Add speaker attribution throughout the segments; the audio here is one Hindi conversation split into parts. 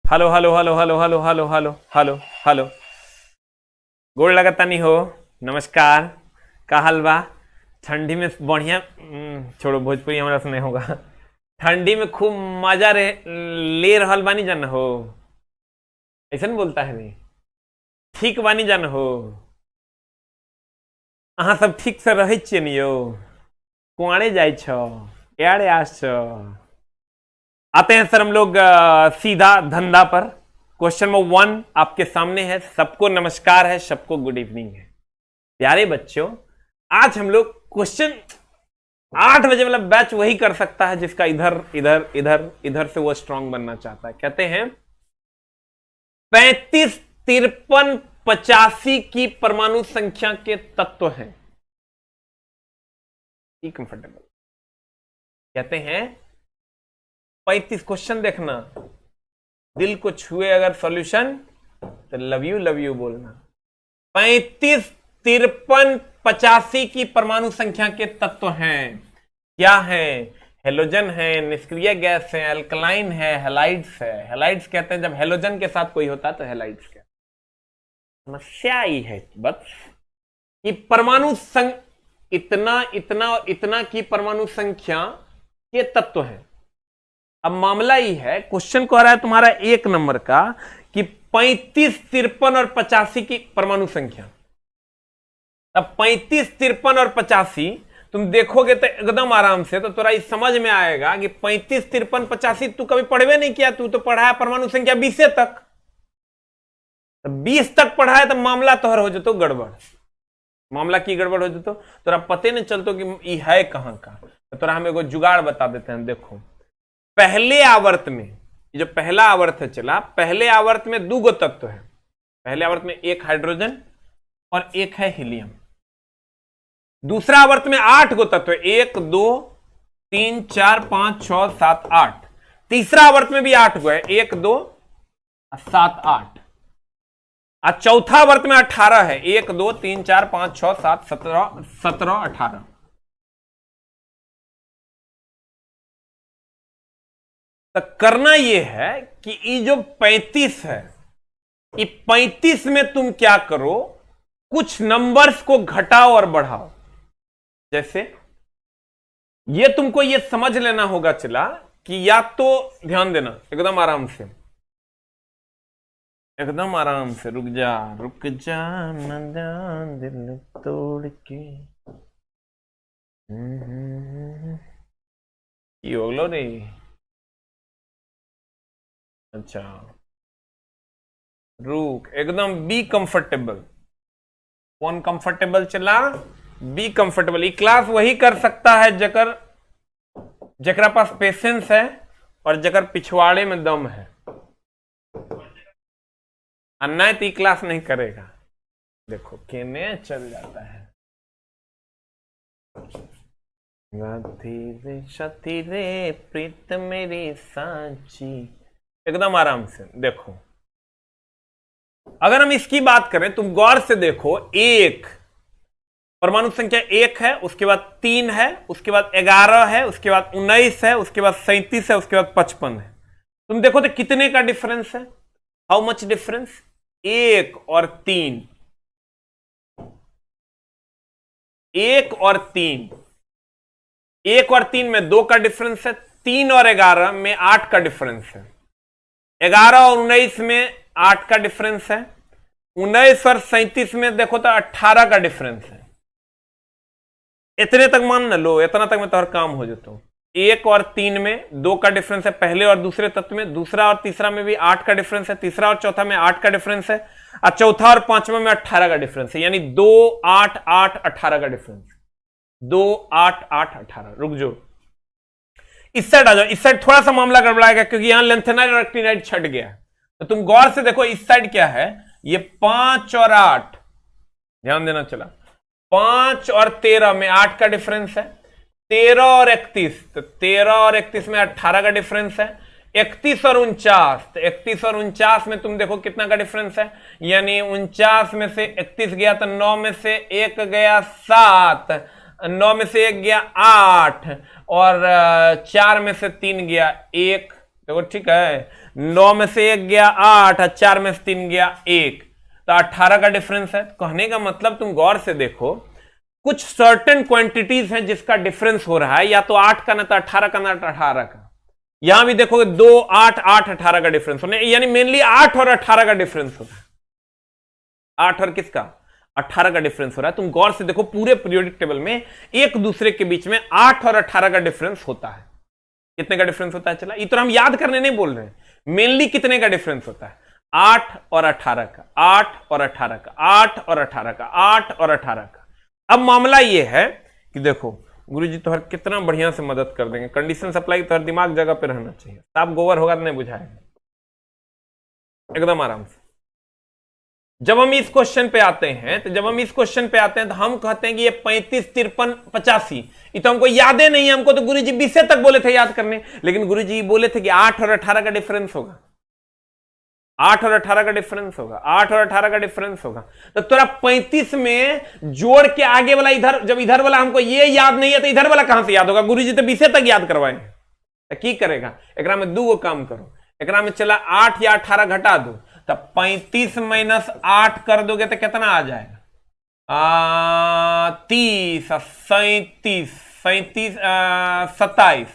Speaker 1: Hello hello hello hello hello hello hello hello hello. गोड़ लगता नहीं हो, नमस्कार। का हाल बा? ठंडी में बढ़िया। छोड़ो, भोजपुरी हमारा से नहीं होगा। ठंडी में खूब मजा ले रहल बानी जान हो, ऐसा नहीं बोलता है नहीं। ठीक बानी जान हो, अहाँ सब ठीक से रहे छिए नहीं हो? कुआरे जाए छो, यारे आस छो। आते हैं सर हम लोग सीधा धंधा पर। क्वेश्चन नंबर 1 आपके सामने है। सबको नमस्कार है, सबको गुड इवनिंग है। प्यारे बच्चों, आज हम लोग क्वेश्चन 8 बजे वाला बैच वही कर सकता है जिसका इधर इधर इधर इधर से वो स्ट्रांग बनना चाहता है। कहते हैं 35, 53, 85 की परमाणु संख्या के तत्व हैं। कंफर्टेबल कहते हैं 35। क्वेश्चन देखना, दिल को छुए अगर सॉल्यूशन तो लव यू बोलना। 35, 53, 85 की परमाणु संख्या के तत्व हैं। क्या है? हेलोजन है, निष्क्रिय गैस है, अल्कलाइन है, हैलाइड्स है। हैलाइड्स कहते हैं जब हेलोजन के साथ कोई होता है तो हैलाइड्स कहते हैं। समस्या ही है बस कि परमाणु इतना इतना इतना की परमाणु संख्या के तत्व है। अब मामला ही है, क्वेश्चन कह रहा है तुम्हारा 1 नंबर का कि 35, 53 और 85 की परमाणु संख्या। अब 35, 53 और 85 तुम देखोगे तो एकदम आराम से तो तुम्हारा समझ में आएगा कि 35, 53, 85 तू कभी पढ़वे नहीं किया। तू तो पढ़ा है परमाणु संख्या 20 तक। 20 तक पढ़ा है तो मामला तोहर हो जातो गड़बड़। मामला की गड़बड़ हो जातो, तोरा पते नहीं चलतो कि ये है कहां का। तो तोरा हम एगो जुगाड़ बता देते हैं। देखो, पहले आवर्त में, जो पहला आवर्त है चला, पहले आवर्त में 2 गो तत्व है। पहले आवर्त में 1 हाइड्रोजन और 1 है हीलियम। दूसरा आवर्त में 8 गो तत्व है, 1 2 3 4 5 6 7 8। तीसरा आवर्त में भी 8 गो है, 1 2 7 8। और चौथा आवर्त में 18 है, 1 2 3 4 5 6 7 17 18। तो करना यह है कि ये जो 35 है, ये 35 में तुम क्या करो, कुछ नंबर्स को घटाओ और बढ़ाओ। जैसे ये तुमको ये समझ लेना होगा चला कि या तो ध्यान देना एकदम आराम से, एकदम आराम से। रुक जा न दिल तोड़ के। हो गलो रे। अच्छा रुक, एकदम बी कंफर्टेबल। कौन कंफर्टेबल चला? Be comfortable. ये क्लास वही कर सकता है जकरा पास पेशेंस है और जकर पिछवाड़े में दम है। अन्ना तो क्लास नहीं करेगा। देखो केने चल जाता है। सती रे प्रीत मेरी सांची। एकदम आराम से देखो। अगर हम इसकी बात करें, तुम गौर से देखो, 1 परमाणु संख्या 1 है, उसके बाद 3 है, उसके बाद 11 है, उसके बाद 19 है, उसके बाद 37 है, उसके बाद 55 है। तुम देखो तो कितने का डिफरेंस है? How much difference? 1 और 3, 1 और 3, 1 और 3 में 2 का डिफरेंस है। 3 और 11 में 8 का डिफरेंस है। 11 और 19 में 8 का डिफरेंस है। 19 और 37 में देखो तो 18 का डिफरेंस है। इतने तक मान न लो, इतना तक में तो हर काम हो जाता हूं। 1 और 3 में 2 का डिफरेंस है पहले और दूसरे तत्व में। दूसरा और तीसरा में भी 8 का डिफरेंस है। तीसरा और चौथा में 8 का डिफरेंस है। और चौथा और पांचवा में 18 का डिफरेंस है। यानी 2 8 8 18 का डिफरेंस। 2 8 8 18। रुक जाओ, इस साइड आ जाओ। इस साइड थोड़ा सा मामला गड़बड़ाएगा क्योंकि यहां लेंथेनाइड और एक्टिनाइड छट गया। तो तुम गौर से देखो, इस साइड क्या है, ये 5 और 8, ध्यान देना चला। 5 और 13 में 8 का डिफरेंस है। 13 और 31, तो 13 और 31 में 18 का डिफरेंस है। 31 और 49, तो 31 और 49 में तुम देखो कितना का डिफरेंस है। यानी 49 में से 31 गया तो 9 में से 1 गया 7, 9 में से 1 गया 8 और 4 में से 3 गया 1। देखो ठीक है। 9 में से 1 गया 8, 4 में से 3 गया 1, तो 18 का डिफरेंस है। कहने का मतलब तुम गौर से देखो, कुछ सर्टेन क्वांटिटीज हैं जिसका डिफरेंस हो रहा है, या तो 8 का ना तो 18 का ना तो 18 का। यहां भी देखोगे 2, 8, 8, 18 का डिफरेंस होने, यानी मेनली 8 और 18 का डिफरेंस हो रहा है। 8 और किसका? 18 का डिफरेंस हो रहा है। तुम गौर से देखो, पूरे पीरियोडिक टेबल में एक दूसरे के बीच में 8 और 18 का डिफरेंस होता है। कितने का डिफरेंस होता है? चला, ये तो हम याद करने नहीं बोल रहे हैं, मेनली कितने का डिफरेंस होता है? 8 और 18 का, 8 और 18 का, 8 और 18 का, 8 और 18 का। अब मामला यह है कि देखो गुरुजी तो हर कितना बढ़िया से मदद कर देंगे, कंडीशन सप्लाई तो हर दिमाग जगह पे रहना चाहिए, साफ गोबर होगा तो नहीं बुझाएगा, एकदम आराम से। जब हम इस क्वेश्चन पे आते हैं तो हम कहते हैं कि ये 35, 53, 85, ये तो हमको यादें नहीं है, हमको तो गुरुजी 20 तक बोले थे याद करने, लेकिन गुरुजी बोले थे कि 8 और 18 का डिफरेंस होगा, 8 और 18 का डिफरेंस होगा, 8 और 18 का डिफरेंस होगा। तो तेरा 35 में जोड़ के आगे वाला इधर, जब इधर वाला हमको ये याद नहीं है तो इधर वाला कहां से याद होगा? गुरुजी तो 20 तक याद करवाएंगे। तो की करेगा? एकरा में 2 काम करो, एकरा में चला 8 या 18 घटा दो, तब 35 - 8 कर दोगे तो कितना आ जाएगा? 30, 37, 27,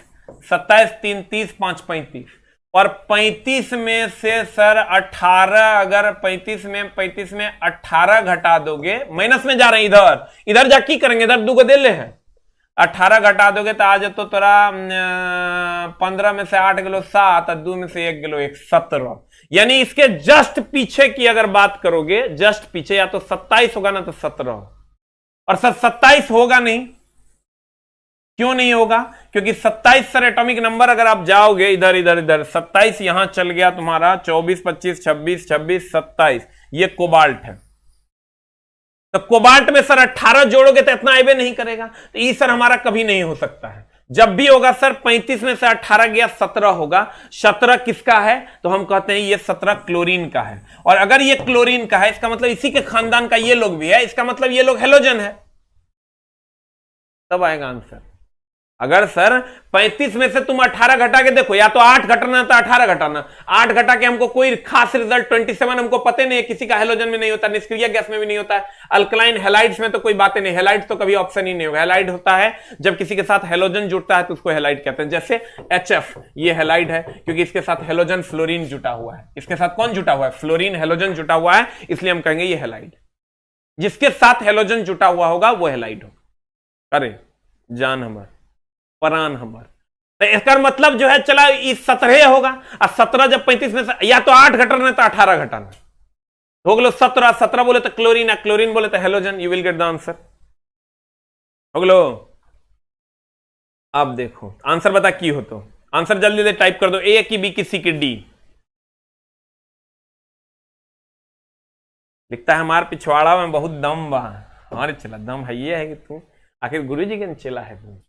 Speaker 1: 27, 3, 30, 5, 35, और 35 में से सर 18, अगर 35 में 18 घटा दोगे, माइनस में जा रहे हैं, इधर जा की करेंगे, इधर 2 को दे ले हैं, 18 घटा दोगे तो आज तो तोरा 15 में से 8 गेलो 7, और 2 में से 1 गेलो 1, 17। यानी इसके जस्ट पीछे की अगर बात करोगे, जस्ट पीछे या तो 27 होगा ना तो 17, और सर 27 होगा नहीं। क्यों नहीं होगा? क्योंकि 27 सर एटॉमिक नंबर, अगर आप जाओगे इधर इधर इधर, 27 यहां चल गया तुम्हारा, 24, 25, 26, 26, 27, ये कोबाल्ट है। तो कोबाल्ट में सर 18 जोड़ोगे तो इतना आइबे नहीं करेगा, तो ये सर हमारा कभी नहीं हो सकता है। जब भी होगा सर 35 में से 18 गया 17 होगा। 17 किसका है? तो हम कहते हैं ये 17 क्लोरीन का है, और अगर ये क्लोरीन का है इसका मतलब इसी के खानदान का ये लोग भी है, इसका मतलब ये लोग हेलोजन है, तब आएगा आंसर। अगर सर 35 में से तुम 18 घटा के देखो, या तो 8 घटाना तो 18 घटाना, 8 घटा के हमको कोई खास रिजल्ट 27 हमको पता नहीं है, किसी का हेलोजन में नहीं होता, निष्क्रिय गैस में भी नहीं होता है, अल्कलाइन हेलाइड्स में तो कोई बातें नहीं, हेलाइड तो कभी ऑप्शन ही नहीं होगा। हेलाइड होता है जब किसी के साथ हेलोजन जुड़ता है तो उसको हेलाइड कहते हैं। जैसे HF, ये हेलाइड है क्योंकि इसके साथ हेलोजन फ्लोरीन जुटा हुआ है। इसके साथ कौन जुटा हुआ है? फ्लोरीन हेलोजन जुटा हुआ है, इसलिए हम कहेंगे ये हेलाइड। जिसके साथ हेलोजन जुटा हुआ होगा वो हेलाइड होगा। अरे जान हमार, परान हमार, तो इसका मतलब जो है चला इस 17 होगा, और 17 जब 35 में से या तो 8 घटाना तो 18 घटाना, हो गलो 17। 17 बोले तो क्लोरीन, क्लोरीन बोले तो halogen, you will get the answer. हो गलो। अब देखो आंसर बता की हो, तो आंसर जल्दी से टाइप कर दो, ए की, बी की, सी की, डी। लिखता है हमारे पिछवाड़ा में बहुत दम बा। हमारे चला दम है, ये है कि तू आखिर गुरुजी के चेला है, तू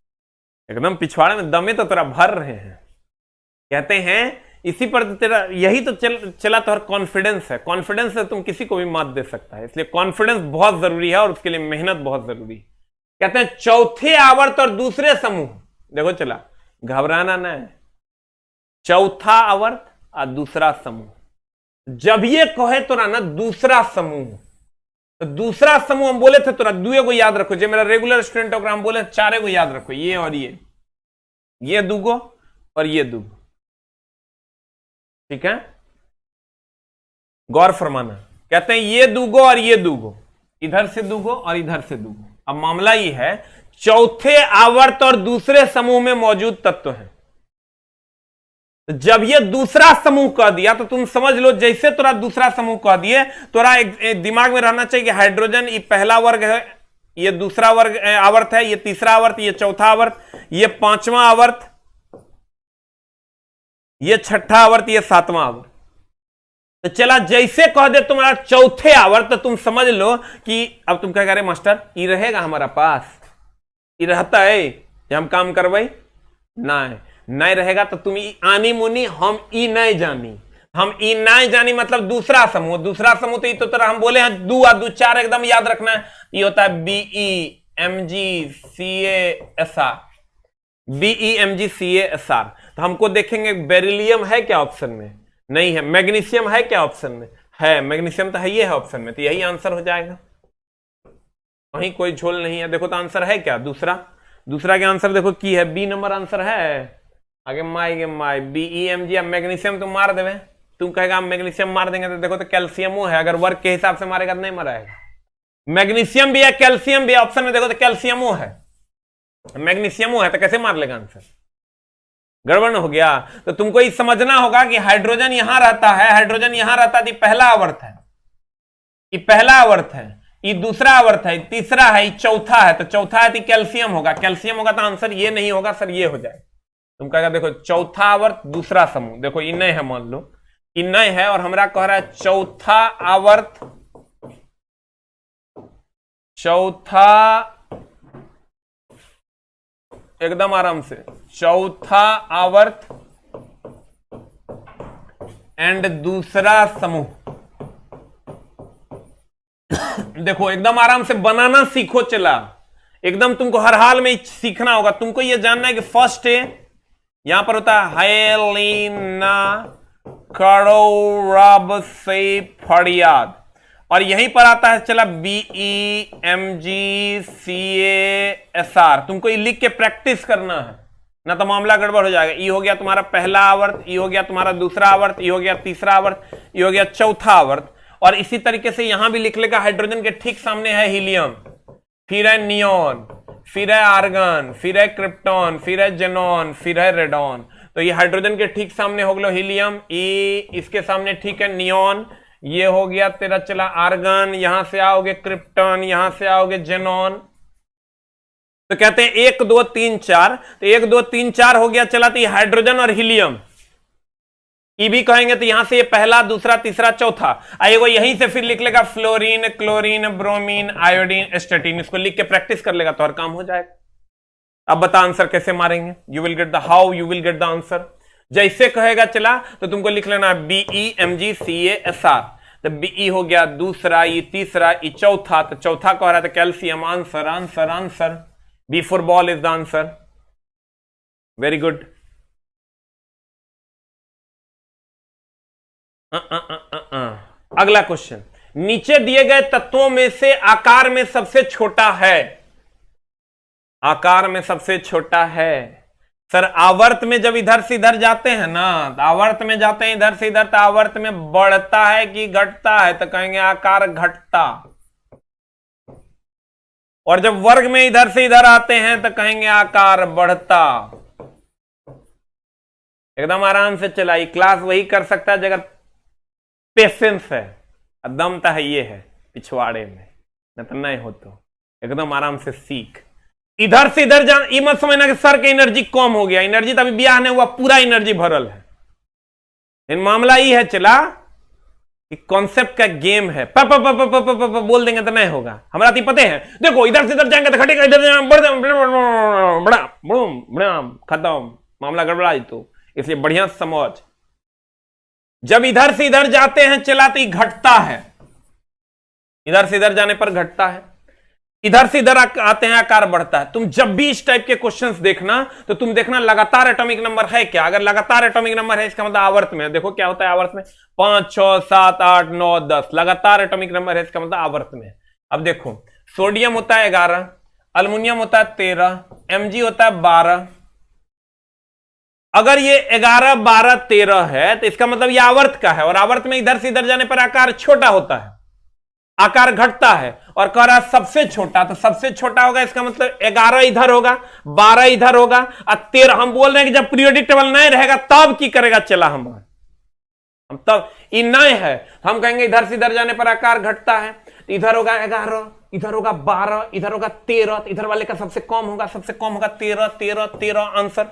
Speaker 1: एकदम पिछवाड़े में दमे तो तेरा भर रहे हैं। कहते हैं इसी पर तो तेरा यही तो चला तो कॉन्फिडेंस है। कॉन्फिडेंस से तुम किसी को भी मात दे सकता है, इसलिए कॉन्फिडेंस बहुत जरूरी है और उसके लिए मेहनत बहुत जरूरी है। कहते हैं चौथे आवर्त और दूसरे समूह, देखो चला घबराना ना है, चौथा आवर्त और दूसरा समूह, जब ये कहे तोरा ना दूसरा समूह, तो दूसरा समूह हम बोले थे तोरा 2 को याद रखो, जो मेरा रेगुलर स्टूडेंट होगा हम बोले 4 को याद रखो, ये और ये 2 और ये 2, ठीक है, गौर फरमाना। कहते हैं ये 2 और ये 2, इधर से 2 और इधर से 2। अब मामला ये है चौथे आवर्त और दूसरे समूह में मौजूद तत्व है। जब ये दूसरा समूह कह दिया तो तुम समझ लो जैसे तोरा दूसरा समूह कह दिए, तोरा एक दिमाग में रहना चाहिए कि हाइड्रोजन ये पहला वर्ग है, ये दूसरा वर्ग आवर्त है, ये तीसरा आवर्त, ये चौथा आवर्त, ये 5वां आवर्त, ये 6ठा आवर्त, ये 7वां आवर्त। तो चला जैसे कह दे तुम्हारा चौथे आवर्त तो तुम समझ लो कि अब तुम क्या कह रहे मास्टर ये रहेगा हमारा पास, ये रहता है कि हम काम करवाई नहीं रहेगा, तो तुम आनी मुनी हम ई नहीं जानी, हम ई नहीं जानी मतलब दूसरा समूह तो ये तो तरह हम बोले हैं 2 और 2 4 एकदम याद रखना है। ये होता है BeMgCaSr। तो हमको देखेंगे बेरिलियम है क्या ऑप्शन में, नहीं है। मैग्नीशियम है क्या ऑप्शन में? है, मैग्नीशियम तो है, ये है ऑप्शन में, तो यही आंसर हो जाएगा, वहीं कोई झोल नहीं है। देखो तो आंसर है क्या? दूसरा। दूसरा के आंसर देखो की है, बी नंबर आंसर है। आगे माई BEMG। अब मैग्नीशियम तुम मार देवे, तुम कहेगा हम मैग्नीशियम मार देंगे, तो देखो तो कैल्शियम है, अगर वर्क के हिसाब से मारेगा तो नहीं मराएगा। मैग्नीशियम भी है, कैल्शियम भी है, ऑप्शन में देखो तो कैल्शियम है, मैग्नीशियम है, तो कैसे मार लेगा आंसर? गड़बड़ हो गया। तो तुमको ये समझना होगा कि हाइड्रोजन यहां रहता है, हाइड्रोजन यहां रहता है, पहला आवर्त है, ये पहला आवर्त है, ये दूसरा आवर्त है, तीसरा है, ये चौथा है, तो चौथा है तो कैल्शियम होगा, कैल्शियम होगा तो आंसर ये नहीं होगा सर, ये हो जाए। तुम कहेगा देखो चौथा आवर्त दूसरा समूह, देखो इनय है, मान लो इनय है, और हमरा कह रहा है चौथा आवर्त, चौथा, एकदम आराम से, चौथा आवर्त एंड दूसरा समूह। देखो एकदम आराम से बनाना सीखो, चला एकदम तुमको हर हाल में सीखना होगा। तुमको यह जानना है कि फर्स्ट यहां पर होता है हेलिना करोरब से फरियाद, और यहीं पर आता है चला BEMGCASR। तुमको ये लिख के प्रैक्टिस करना है, ना तो मामला गड़बड़ हो जाएगा। ये हो गया तुम्हारा पहला आवर्त, ये हो गया तुम्हारा दूसरा आवर्त, ये हो गया तीसरा आवर्त, ये हो गया चौथा आवर्त। और इसी तरीके से यहां भी लिख लेगा, हाइड्रोजन के ठीक सामने है हीलियम, फिर है नियॉन, फिर है आर्गन, फिर है क्रिप्टॉन, फिर है जेनॉन, फिर है रेडॉन। तो ये हाइड्रोजन के ठीक सामने हो गया हीलियम, इसके सामने ठीक है नियॉन, ये हो गया तेरा चला आर्गन, यहां से आओगे क्रिप्टॉन, यहां से आओगे जेनॉन। तो कहते हैं 1 2 3 4, तो 1 2 3 4 हो गया चला, तो ये हाइड्रोजन और हीलियम, ये भी कहेंगे तो यहां से ये पहला, दूसरा, तीसरा, चौथा आएगा। यहीं से फिर लिख लेगा फ्लोरीन, क्लोरीन, ब्रोमीन, आयोडीन, एस्टेटिन। इसको लिख के प्रैक्टिस कर लेगा तो हर काम हो जाएगा। अब बता आंसर कैसे मारेंगे? You will get the how, you will get the answer. जैसे कहेगा चला तो तुमको लिख लेना BEMGCASR। तो BE हो गया दूसरा, ये तीसरा, ये चौथा, तो चौथा कह रहा था calcium. Answer answer answer, B for ball is the answer. Very good. अगला क्वेश्चन, नीचे दिए गए तत्वों में से आकार में सबसे छोटा है, आकार में सबसे छोटा है। सर आवर्त में जब इधर से इधर जाते हैं ना, आवर्त में जाते हैं इधर से इधर, तो आवर्त में बढ़ता है कि घटता है? तो कहेंगे आकार घटता। और जब वर्ग में इधर से इधर आते हैं तो कहेंगे आकार बढ़ता। एकदम आराम से चलाइए, क्लास वही कर सकता है अगर पेशेंस है, दम तो है, ये है पिछवाड़े में, न तो नहीं हो। तो एकदम आराम से सीख। इधर से इधर जान, ये मत समझना कि सर की एनर्जी कम हो गया, एनर्जी तो अभी ब्याह नहीं हुआ, पूरा एनर्जी भरल है। इन मामला ये है चला कि कॉन्सेप्ट का गेम है, प प प प प प प बोल देंगे तो नहीं होगा। हमारा तो पता है, देखो इधर से इधर जाएंगे तो घटेगा, इधर बड़ा खत्म, मामला गड़बड़ा। तो इसलिए बढ़िया समझ, जब इधर से इधर जाते हैं चला तो घटता है, इधर से इधर जाने पर घटता है, इधर से इधर आते हैं आकार बढ़ता है। तुम जब भी इस टाइप के क्वेश्चंस देखना तो तुम देखना लगातार एटॉमिक नंबर है क्या। अगर लगातार एटॉमिक नंबर है इसका मतलब आवर्त में, देखो क्या होता है आवर्त में, 5 6 7 8 9 10 लगातार एटॉमिक नंबर है, इसका मतलब आवर्त में। अब देखो सोडियम होता है 11, अल्युमिनियम होता है 13, Mg होता है 12। अगर ये 11 12 13 है तो इसका मतलब ये आवर्त का है, और आवर्त में इधर से इधर जाने पर आकार छोटा होता है, आकार घटता है। और कह रहा है सबसे छोटा, तो सबसे छोटा होगा इसका मतलब 11 इधर होगा, 12 इधर होगा, और 13। हम बोल रहे हैं कि जब पीरियोडिक टेबल नहीं रहेगा तब की करेगा चला, हम तब इन नहीं है, हम कहेंगे इधर से इधर जाने पर आकार घटता है। तो इधर होगा 11, इधर होगा 12, इधर होगा 13, तो इधर वाले का सबसे कम होगा, सबसे कम होगा 13 13 13। आंसर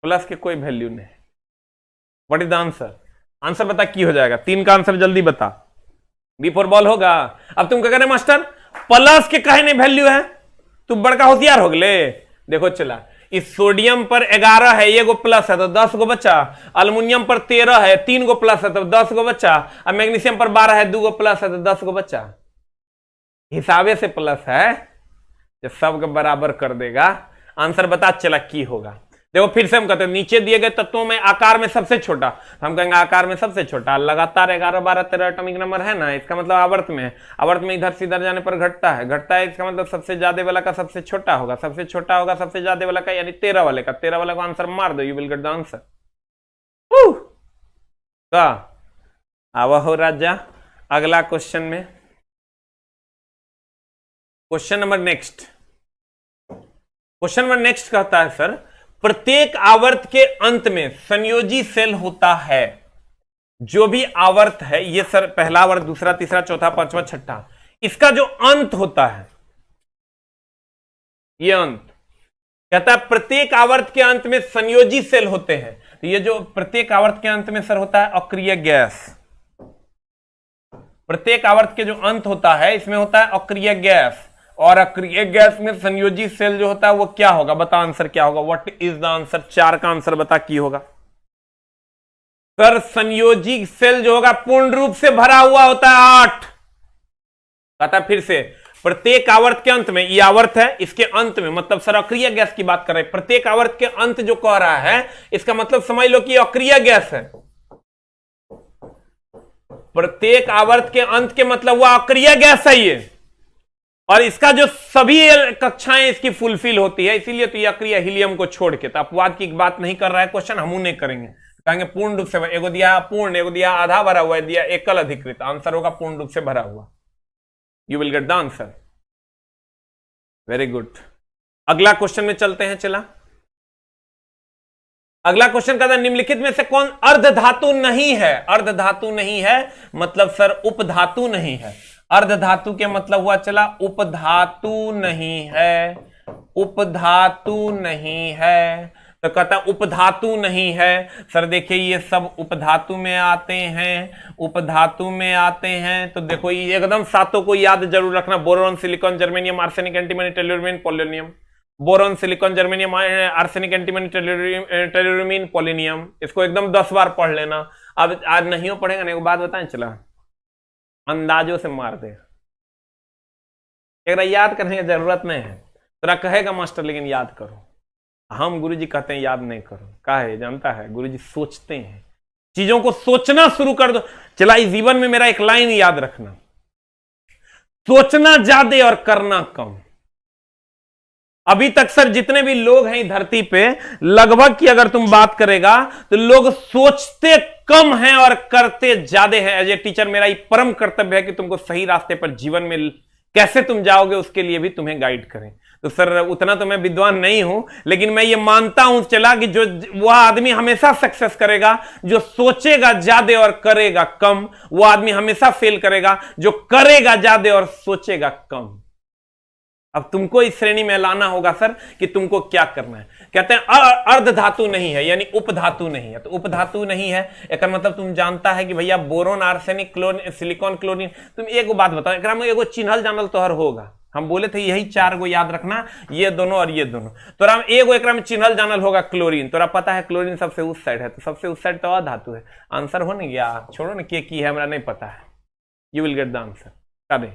Speaker 1: प्लस के कोई वैल्यू नहीं। What is the answer? Answer बता की हो जाएगा, 3 का आंसर जल्दी बता। बी फॉर बॉल होगा। अब तुम क्या करें मास्टर, प्लस के कहे नहीं वैल्यू है, तू बड़का होशियार हो गए। देखो चला, इस सोडियम पर 11 है, ये गो प्लस है तो 10 गो बच्चा, अल्युमिनियम पर 13 है, 3 गो प्लस है तो 10 गो बच्चा, और मैग्नीशियम पर 12 है, 2 गो प्लस है तो 10 गो बच्चा। हिसाबे से प्लस है जो सबको बराबर कर देगा। आंसर बता चला की होगा। देखो फिर से हम कहते हैं नीचे दिए गए तत्वों में आकार में सबसे छोटा, हम कहेंगे आकार में सबसे छोटा। लगातार 11 12 13 एटॉमिक नंबर है ना, इसका मतलब आवर्त में है। आवर्त में इधर से इधर जाने पर घटता है, इसका मतलब सबसे ज्यादा वाला का सबसे छोटा होगा, सबसे छोटा होगा सबसे ज्यादा वाला का, यानी 13 वाले का। 13 वाला का आंसर मार दो, you will get the answer. का आवा हो राजा अगला क्वेश्चन में। क्वेश्चन नंबर नेक्स्ट कहता है सर प्रत्येक आवर्त के अंत में संयोजी सेल होता है। जो भी आवर्त है, ये सर पहला आवर्त, दूसरा, तीसरा, चौथा, पांचवा, छठा, इसका जो अंत होता है, ये अंत कहता है प्रत्येक आवर्त के अंत में संयोजी सेल होते हैं। तो ये जो प्रत्येक आवर्त के अंत में सर होता है अक्रिय गैस। प्रत्येक आवर्त के जो अंत होता है इसमें होता है अक्रिय गैस, और अक्रिय गैस में संयोजी सेल जो होता है वो क्या होगा? बता आंसर क्या होगा? What is the answer? 4 का आंसर बता की होगा सर। संयोजी सेल जो होगा पूर्ण रूप से भरा हुआ होता है 8। कहता फिर से प्रत्येक आवर्त के अंत में, ये आवर्त है, इसके अंत में, मतलब सर अक्रिय गैस की बात कर रहे हैं। प्रत्येक आवर्त के अंत जो कह रहा है इसका मतलब समझ लो कि अक्रिय गैस है। प्रत्येक आवर्त के अंत के मतलब वह अक्रिय गैस है ये, और इसका जो सभी कक्षाएं इसकी फुलफिल होती है, इसीलिए तो ये अक्रिय हीलियम को छोड़ के। तो अपवाद की बात नहीं कर रहा है क्वेश्चन, हम नहीं करेंगे, कहेंगे पूर्ण रूप से। एगो दिया पूर्ण, एगो दिया आधा भरा हुआ है, दिया एकल अधिकृत। आंसर होगा पूर्ण रूप से भरा हुआ। You will get the answer. Very good. अगला क्वेश्चन में चलते हैं। चला अगला क्वेश्चन कहता है निम्नलिखित में से कौन अर्धधातु नहीं है? अर्धधातु नहीं है मतलब सर उपधातु नहीं है। अर्धधातु के मतलब हुआ चला उपधातु नहीं है, उपधातु नहीं है। तो कहता उपधातु नहीं है सर। देखिए ये सब उपधातु में आते हैं, उपधातु में आते हैं। तो देखो ये एकदम सातों को याद जरूर रखना। Boron, silicon, germanium, arsenic, antimony, tellurium, polonium. Boron, silicon, germanium, arsenic, antimony, tellurium, polonium. इसको एकदम 10 बार पढ़ लेना। अब आज नहीं हो पढ़ेगा ना, एक बात बताएं चला, अंदाजों से मार दे। एक याद करने की जरूरत नहीं है। तेरा कहेगा मास्टर लेकिन याद करो। हम गुरुजी कहते हैं याद नहीं करो। काहे जानता है? गुरुजी सोचते हैं, चीजों को सोचना शुरू कर दो। चला इस जीवन में मेरा एक लाइन याद रखना, सोचना ज्यादा और करना कम। अभी तक सर जितने भी लोग हैं धरती पे, लगभग की अगर तुम बात करेगा तो लोग सोचते कम हैं और करते ज्यादा हैं। एज ए टीचर मेरा ये परम कर्तव्य है कि तुमको सही रास्ते पर जीवन में कैसे तुम जाओगे उसके लिए भी तुम्हें गाइड करें। तो सर उतना तो मैं विद्वान नहीं हूं, लेकिन मैं ये मानता हूं चला कि जो वह आदमी हमेशा सक्सेस करेगा जो सोचेगा ज्यादा और करेगा कम। वो आदमी हमेशा फेल करेगा जो करेगा ज्यादा और सोचेगा कम। अब तुमको इस श्रेणी में लाना होगा सर कि तुमको क्या करना है। कहते हैं अर्धधातु नहीं है यानी उपधातु नहीं है। तो उपधातु नहीं है एक मतलब तुम जानता है कि भैया boron, arsenic, chlorine, silicon, chlorine. तुम एक बात बताओ, एक में एगो चिन्हल जानल तोहर होगा। हम बोले थे यही 4 गो याद रखना, ये दोनों और ये दोनों। तोरा एगो एक में चिन्हल जानल होगा क्लोरीन। तोरा पता है क्लोरीन सबसे उस साइड है, तो सबसे उस साइड तो अधातु है। आंसर हो नहीं गया, छोड़ो ना, की है हमरा नहीं पता है। You will get the answer. क्या दे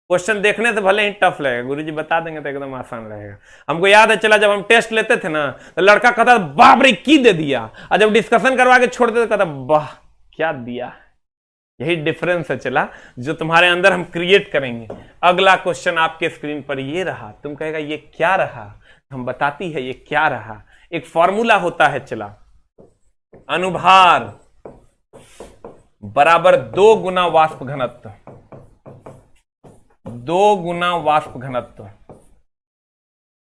Speaker 1: क्वेश्चन देखने से भले ही टफ लगेगा, गुरुजी बता देंगे तो एकदम आसान रहेगा। हमको याद है चला जब हम टेस्ट लेते थे ना तो लड़का कहता बाप रे की दे दिया, और जब डिस्कशन करवा के छोड़ देते कहता वाह क्या दिया। यही डिफरेंस है चला जो तुम्हारे अंदर हम क्रिएट करेंगे। अगला क्वेश्चन आपके स्क्रीन पर ये रहा। तुम कहेगा ये क्या रहा? हम बताती है ये क्या रहा। एक फॉर्मूला होता है चला, अनुभार बराबर 2 गुना वाष्प घनत्व। 2 गुना वाष्प घनत्व।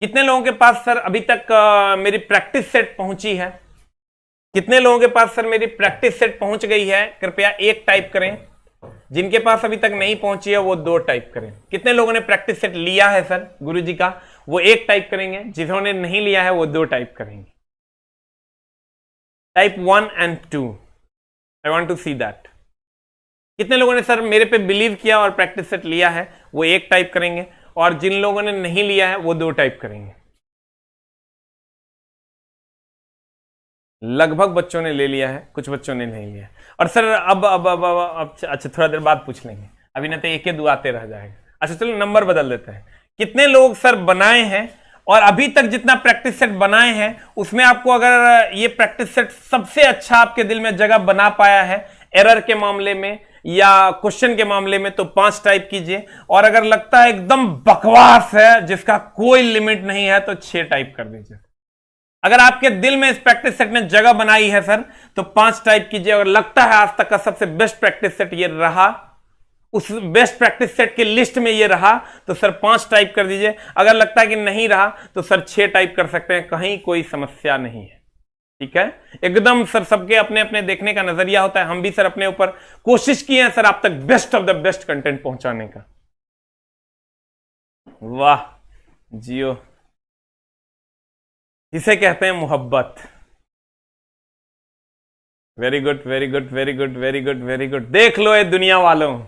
Speaker 1: कितने लोगों के पास सर अभी तक मेरी प्रैक्टिस सेट पहुंची है? कितने लोगों के पास सर मेरी प्रैक्टिस सेट पहुंच गई है? कृपया 1 टाइप करें। जिनके पास अभी तक नहीं पहुंची है वो 2 टाइप करें। कितने लोगों ने प्रैक्टिस सेट लिया है सर गुरुजी का? वो 1 टाइप करेंगे। जिन्होंने नहीं लिया है वो 2 टाइप करेंगे। Type 1 and 2 I want to see that. कितने लोगों ने सर मेरे पे बिलीव किया और प्रैक्टिस सेट लिया है वो 1 टाइप करेंगे, और जिन लोगों ने नहीं लिया है वो 2 टाइप करेंगे। लगभग बच्चों ने ले लिया है, कुछ बच्चों ने नहीं लिया। और सर अब अच्छा थोड़ा देर बाद पूछ लेंगे, अभी ना तो 1 2 आते रह जाएगा। अच्छा चलो नंबर बदल देते हैं। कितने लोग सर बनाए हैं और अभी तक जितना प्रैक्टिस सेट बनाए हैं उसमें आपको अगर ये प्रैक्टिस सेट सबसे अच्छा आपके दिल में जगह बना पाया है एरर के मामले में या क्वेश्चन के मामले में, तो 5 टाइप कीजिए। और अगर लगता है एकदम बकवास है जिसका कोई लिमिट नहीं है तो 6 टाइप कर दीजिए। अगर आपके दिल में इस प्रैक्टिस सेट ने जगह बनाई है सर तो 5 टाइप कीजिए। अगर लगता है आज तक का सबसे बेस्ट प्रैक्टिस सेट ये रहा, उस बेस्ट प्रैक्टिस सेट की लिस्ट में ये रहा, तो सर 5 टाइप कर दीजिए। अगर लगता है कि नहीं रहा तो सर 6 टाइप कर सकते हैं, कहीं कोई समस्या नहीं है। ठीक है, एकदम सर सबके अपने अपने देखने का नजरिया होता है। हम भी सर अपने ऊपर कोशिश किए हैं सर आप तक best of the best content पहुंचाने का। वाह जियो, इसे कहते हैं मोहब्बत। Very good very good very good very good very good. देख लो ये दुनिया वालों,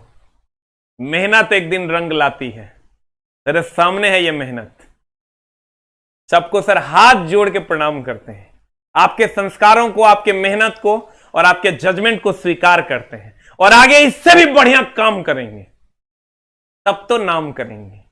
Speaker 1: मेहनत एक दिन रंग लाती है। तेरे सामने है ये मेहनत। सबको सर हाथ जोड़ के प्रणाम करते हैं, आपके संस्कारों को, आपके मेहनत को और आपके जजमेंट को स्वीकार करते हैं और आगे इससे भी बढ़िया काम करेंगे, तब तो नाम करेंगे।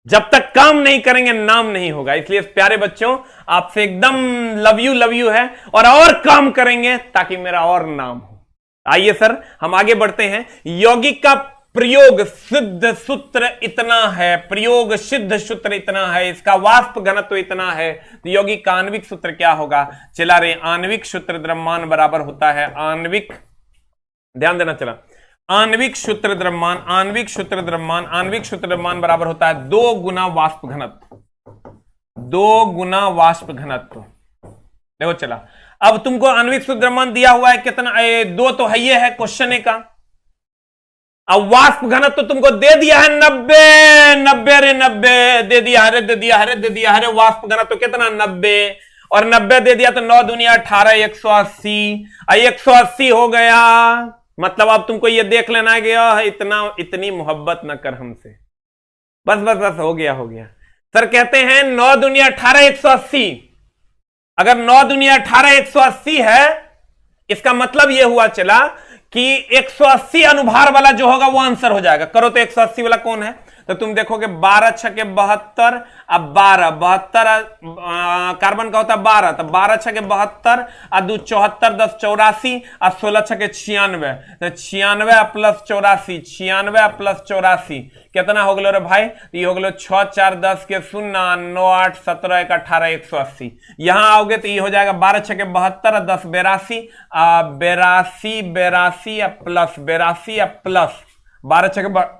Speaker 1: जब तक काम नहीं करेंगे नाम नहीं होगा। इसलिए प्यारे बच्चों आपसे एकदम लव यू है और काम करेंगे ताकि मेरा और नाम हो। आइए सर हम आगे बढ़ते हैं। यौगिक का प्रयोग सिद्ध सूत्र इतना है, प्रयोग सिद्ध सूत्र इतना है, इसका वाष्प घनत्व इतना है, तो यौगिक का आणविक सूत्र क्या होगा? चला रे, आणविक सूत्र द्रव्यमान बराबर होता है आणविक, ध्यान देना चला, आणविक सूत्र द्रव्यमान, आणविक सूत्र द्रव्यमान, आणविक सूत्र द्रव्यमान बराबर होता है 2 गुना वाष्प घनत्व, 2 गुना वाष्प घनत्व। देखो चला, अब तुमको आणविक सूत्र द्रव्यमान दिया हुआ है कितना, 2 तो है, ये है क्वेश्चन का। अब वाष्प घनत्व तो तुमको दे दिया है 90 रे 90 दे दिया है, दे दिया है, दे दिया है। वाष्प घनत्व तो कितना 90 और 90 दे दिया तो 9 दूनिया 18, 180, 180 हो गया। मतलब अब तुमको ये देख लेना है कि इतनी मोहब्बत न कर हमसे, बस बस बस हो गया हो गया। सर कहते हैं 9 दूनिया 18, 180। अगर 9 दूनिया 18, 180 है, इसका मतलब यह हुआ चला कि 180 अनुभार वाला जो होगा वो आंसर हो जाएगा। करो तो 180 वाला कौन है, तो तुम देखोगे 12 छके 72, अब 12 72 कार्बन का होता है 12, तो 12 छके 72 और 2 74, 10 84 और 16 छके 96, तो 96 प्लस 84, 96 प्लस 84 कितना हो गया रे भाई? ये हो गया 6 4 10 के 0 9 8 17 1 18 180। यहां आओगे तो ये हो जाएगा 12 छके 72 10 82 82 प्लस 82 प्लस 12 छके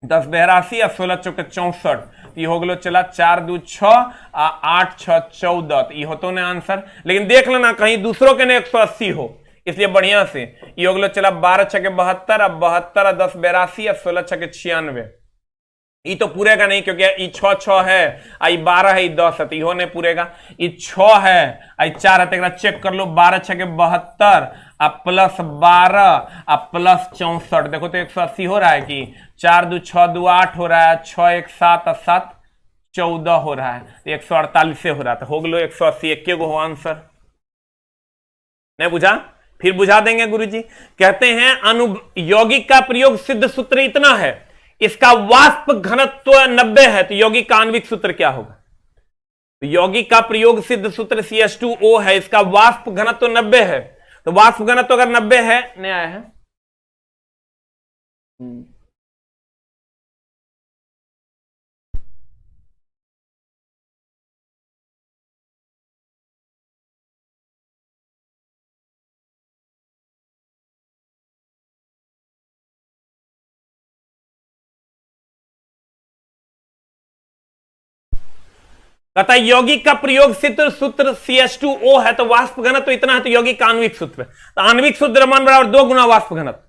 Speaker 1: 10 82 और 16 चौके 64, ये हो गया चला 4 2 6 8 6 14, तो ये होता ना आंसर। लेकिन देख लेना कहीं दूसरों के ने 180 हो, इसलिए बढ़िया से ये हो गया चला 12 छके 72 अब 72 10 82 और 16 छके 96। ये तो पूरेगा नहीं क्योंकि ये 6 6 है, आई 12 है, 10 है, तो इहो नहीं पूरेगा। ये 6 है, आई 4 है, तो चेक कर लो 12 छके 72 अब प्लस 12 अब प्लस 64, देखो तो 180 हो रहा है कि 4 2 6 2 8 हो रहा है, 6 1 7 और 7 14 हो रहा है, तो 148 से हो रहा था, हो गया 180, एक हो आंसर। नहीं बुझा? फिर बुझा देंगे गुरुजी। कहते हैं यौगिक का प्रयोग सिद्ध सूत्र इतना है, इसका वाष्प घनत्व 90 है, तो यौगिक का आणविक सूत्र क्या होगा? तो यौगिक का प्रयोग सिद्ध सूत्र CH2O है, इसका वाष्प घनत्व 90 है, तो वाष्प घनत्व अगर 90 है, नहीं आया है, कहता है यौगिक का प्रयोग सिद्ध सूत्र CH2O है, तो वाष्प घनत्व तो इतना है, तो यौगिक का आणविक सूत्र, तो आणविक सूत्र द्रव्यमान बराबर 2 गुना वाष्प घनत्व,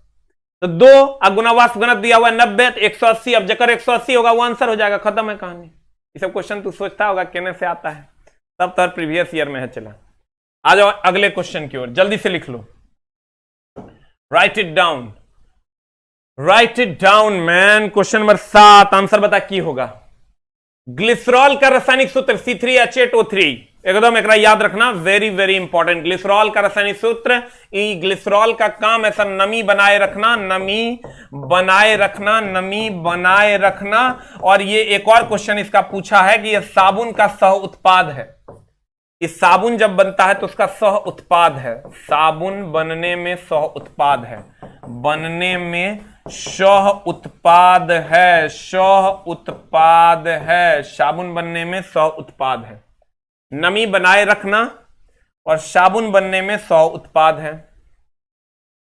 Speaker 1: तो 2 गुना वाष्प घनत्व दिया हुआ है 90, तो 180, अब जकर 180 होगा वो आंसर हो जाएगा, खत्म है कहानी। ये सब क्वेश्चन तू सोचता होगा कहने से आता है, तब तो प्रीवियस ईयर में है। चला आ जाओ अगले क्वेश्चन की ओर, जल्दी से लिख लो, write it down, write it down man. Question number 7, answer बता की होगा? ग्लिसरॉल का रासायनिक सूत्र C3H8O3, एकदम एक याद रखना, वेरी वेरी इंपॉर्टेंट। ग्लिसरॉल का रासायनिक सूत्र, ग्लिसरॉल का काम है सर नमी बनाए रखना, नमी बनाए रखना, नमी बनाए रखना। और ये एक और क्वेश्चन इसका पूछा है कि यह साबुन का सह उत्पाद है। इस साबुन जब बनता है तो उसका सह उत्पाद है, साबुन बनने में सह उत्पाद है, बनने में सह उत्पाद है, सह उत्पाद है, साबुन बनने में सह उत्पाद है। नमी बनाए रखना और साबुन बनने में सह उत्पाद है।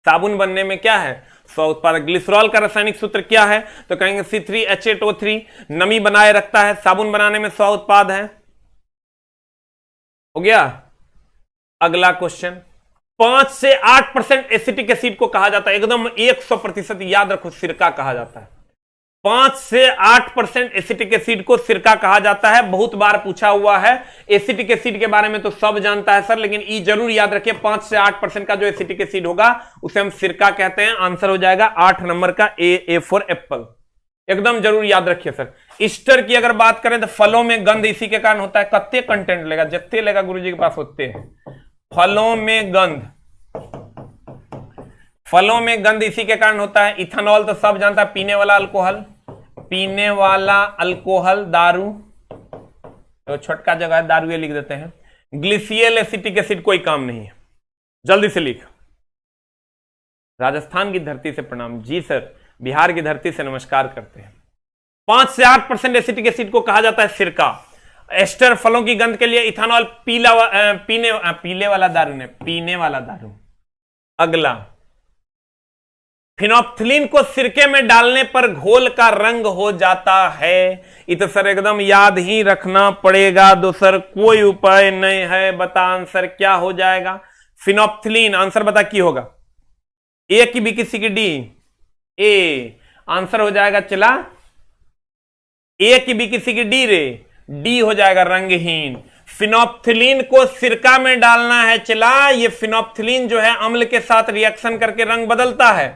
Speaker 1: साबुन बनने में क्या है? सह उत्पाद। ग्लिसरॉल का रासायनिक सूत्र क्या है? तो कहेंगे C3H8O3। नमी बनाए रखता है, साबुन बनाने में सह उत्पाद है। हो गया। अगला क्वेश्चन, 5 से 8% एसिटिक एसिड को कहा जाता है, एकदम 100% याद रखो, सिरका कहा जाता है। 5 से 8% एसिटिक एसिड को सिरका कहा जाता है। बहुत बार पूछा हुआ है। एसिटिक एसिड के बारे में तो सब जानता है सर, लेकिन ये जरूर याद रखिए 5 से 8% का जो एसिटिक एसिड होगा उसे हम सिरका कहते हैं। आंसर हो जाएगा 8 नंबर का ए फॉर एप्पल। एकदम जरूर याद रखिए सर। ईस्टर की अगर बात करें तो फलों में गंध इसी के कारण होता है। कत्ते कंटेंट लेगा, जितने लेगा गुरुजी के पास होते हैं। फलों में गंध, फलों में गंध इसी के कारण होता है। इथेनॉल तो सब जानता है, पीने वाला अल्कोहल, पीने वाला अल्कोहल, दारू, तो छोटका जगह है दारू ये लिख देते हैं। ग्लिसियल एसिटिक एसिड कोई काम नहीं है, जल्दी से लिख। राजस्थान की धरती से प्रणाम। जी सर, बिहार की धरती से नमस्कार करते हैं। 5 से 8% एसिटिक एसिड को कहा जाता है सिरका। एस्टर फलों की गंध के लिए इथेनॉल, पीले वाला दारू ने, पीने वाला दारू। अगला, फिनोप्थिलीन को सिरके में डालने पर घोल का रंग हो जाता है। ये तो सर एकदम याद ही रखना पड़ेगा दोसर, कोई उपाय नहीं है। बता आंसर क्या हो जाएगा? फिनोप्थिलीन। आंसर बता की होगा? ए की बी की सी की डी? ए। आंसर हो जाएगा चला ए की बी की सी की डी रे, डी हो जाएगा रंगहीन। फिनोप्थिलीन को सिरका में डालना है चला। ये फिनोप्थिलीन जो है अम्ल के साथ रिएक्शन करके रंग बदलता है,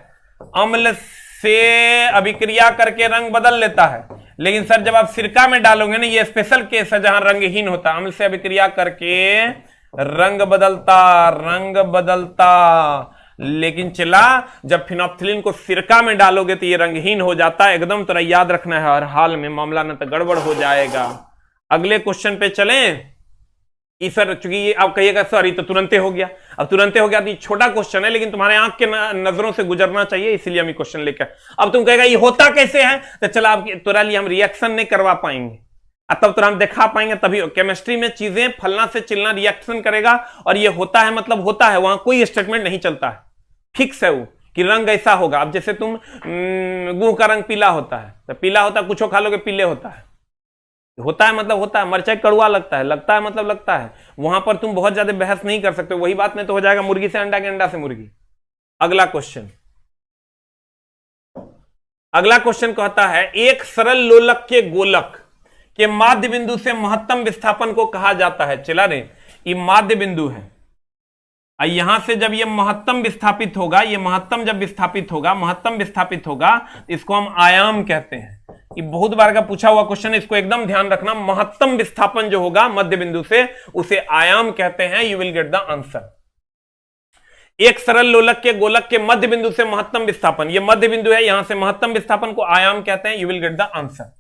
Speaker 1: अम्ल से अभिक्रिया करके रंग बदल लेता है। लेकिन सर जब आप सिरका में डालोगे ना, ये स्पेशल केस है जहां रंगहीन होता है, अम्ल से अभिक्रिया करके रंग बदलता। लेकिन चला जब फिनोप्थिलीन को सिरका में डालोगे तो ये रंगहीन हो जाता है। एकदम तो याद रखना है हर हाल में, मामला न तो गड़बड़ हो जाएगा। अगले क्वेश्चन पे चलें। सर चूंकि ये आप कहिएगा सर ये तो तुरंते हो गया, अब तुरंते हो गया तो ये छोटा क्वेश्चन है, लेकिन तुम्हारे आंख के नजरों से गुजरना चाहिए, इसीलिए हम ये क्वेश्चन लेकर। अब तुम कहेगा ये होता कैसे है, तो चला अब तुरा लिए हम रिएक्शन नहीं करवा पाएंगे, तब तो हम दिखा पाएंगे तभी। केमिस्ट्री में चीजें फलना से चिलना रिएक्शन करेगा, और ये होता है मतलब होता है, वहां कोई स्टेटमेंट नहीं चलता है, फिक्स है वो कि रंग ऐसा होगा। अब जैसे तुम गेहूं का रंग पीला होता है, तो पीला होता है, कुछ खा लोगे पीले होता है, होता है मतलब होता है। मिर्चाई कड़वा लगता है, लगता है मतलब लगता है। वहां पर तुम बहुत ज्यादा बहस नहीं कर सकते। वही बात नहीं तो हो जाएगा मुर्गी से अंडा के अंडा से मुर्गी। अगला क्वेश्चन, अगला क्वेश्चन कहता है एक सरल लोलक के गोलक के माध्य बिंदु से महत्तम विस्थापन को कहा जाता है। चला रे, ये माध्य बिंदु है, यहां से जब ये महत्तम विस्थापित होगा, ये महत्तम जब विस्थापित होगा, इसको हम आयाम कहते हैं। ये बहुत बार का पूछा हुआ क्वेश्चन है, इसको एकदम ध्यान रखना। महत्तम विस्थापन जो होगा मध्य बिंदु से, उसे आयाम कहते हैं। You will get the answer. एक सरल लोलक के गोलक के मध्य बिंदु से महत्तम विस्थापन, ये मध्य बिंदु है, यहां से महत्तम विस्थापन को आयाम कहते हैं। You will get the answer.